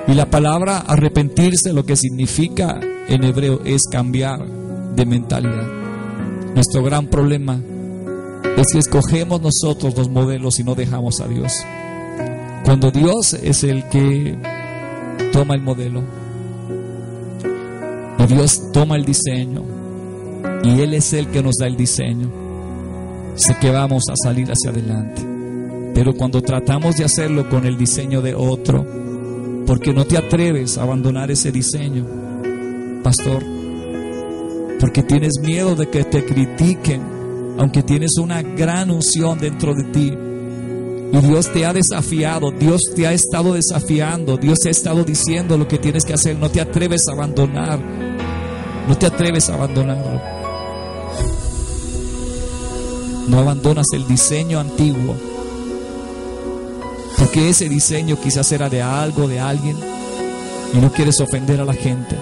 Y la palabra arrepentirse, lo que significa en hebreo, es cambiar de mentalidad. Nuestro gran problema es que escogemos nosotros los modelos y no dejamos a Dios. Cuando Dios es el que toma el modelo, y Dios toma el diseño, y Él es el que nos da el diseño, sé que vamos a salir hacia adelante. Pero cuando tratamos de hacerlo con el diseño de otro, porque no te atreves a abandonar ese diseño, pastor, porque tienes miedo de que te critiquen, aunque tienes una gran unción dentro de ti. Y Dios te ha desafiado, Dios te ha estado desafiando, Dios te ha estado diciendo lo que tienes que hacer. No te atreves a abandonar, no te atreves a abandonarlo. No abandonas el diseño antiguo, porque ese diseño quizás era de algo, de alguien, y no quieres ofender a la gente,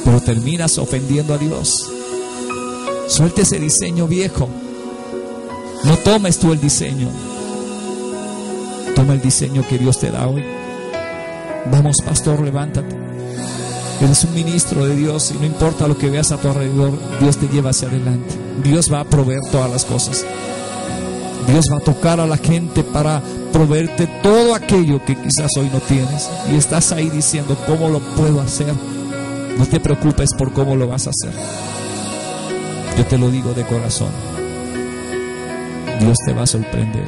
pero terminas ofendiendo a Dios. Suelta ese diseño viejo. No tomes tú el diseño. Toma el diseño que Dios te da hoy. Vamos, pastor, levántate. Eres un ministro de Dios y no importa lo que veas a tu alrededor, Dios te lleva hacia adelante. Dios va a proveer todas las cosas. Dios va a tocar a la gente para proveerte todo aquello que quizás hoy no tienes. Y estás ahí diciendo, ¿cómo lo puedo hacer? No te preocupes por cómo lo vas a hacer. Yo te lo digo de corazón. Dios te va a sorprender.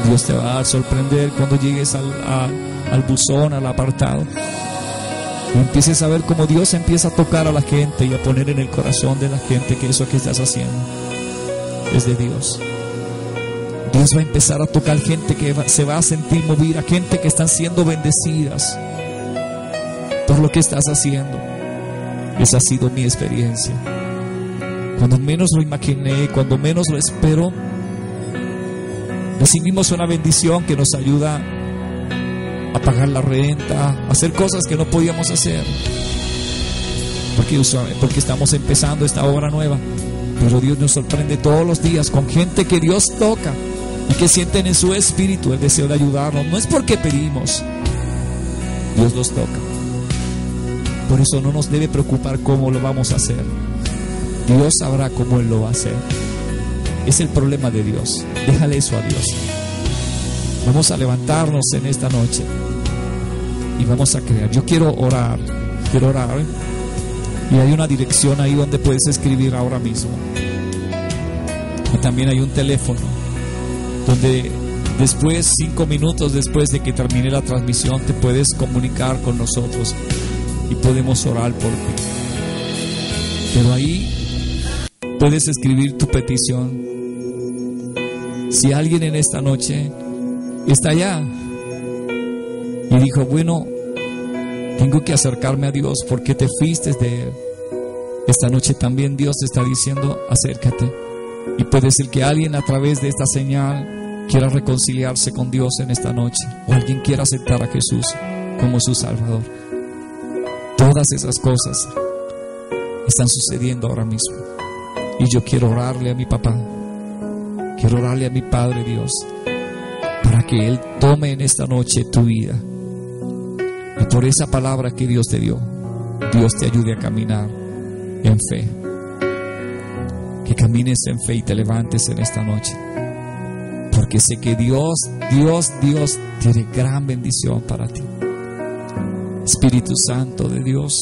Dios te va a sorprender cuando llegues al buzón, al apartado, y empieces a ver cómo Dios empieza a tocar a la gente y a poner en el corazón de la gente que eso que estás haciendo es de Dios. Dios va a empezar a tocar gente que se va a sentir movida, gente que están siendo bendecidas por lo que estás haciendo. Esa ha sido mi experiencia. Cuando menos lo imaginé, cuando menos lo espero, recibimos una bendición que nos ayuda a pagar la renta, a hacer cosas que no podíamos hacer, porque estamos empezando esta obra nueva. Pero Dios nos sorprende todos los días con gente que Dios toca y que sienten en su espíritu el deseo de ayudarnos. No es porque pedimos, Dios los toca. Por eso no nos debe preocupar cómo lo vamos a hacer. Dios sabrá cómo Él lo va a hacer. Es el problema de Dios. Déjale eso a Dios. Vamos a levantarnos en esta noche y vamos a crear. Yo quiero orar. Y hay una dirección ahí donde puedes escribir ahora mismo. Y también hay un teléfono donde después, 5 minutos después de que termine la transmisión, te puedes comunicar con nosotros y podemos orar por ti. Pero ahí puedes escribir tu petición. Si alguien en esta noche está allá y dijo, bueno, tengo que acercarme a Dios porque te fuiste de Él, esta noche también Dios te está diciendo, acércate. Y puede ser que alguien a través de esta señal quiera reconciliarse con Dios en esta noche, o alguien quiera aceptar a Jesús como su Salvador. Todas esas cosas están sucediendo ahora mismo. Y yo quiero orarle a mi papá, quiero orarle a mi Padre Dios, para que Él tome en esta noche tu vida. Y por esa palabra que Dios te dio, Dios te ayude a caminar en fe. Que camines en fe y te levantes en esta noche. Porque sé que Dios tiene gran bendición para ti. Espíritu Santo de Dios,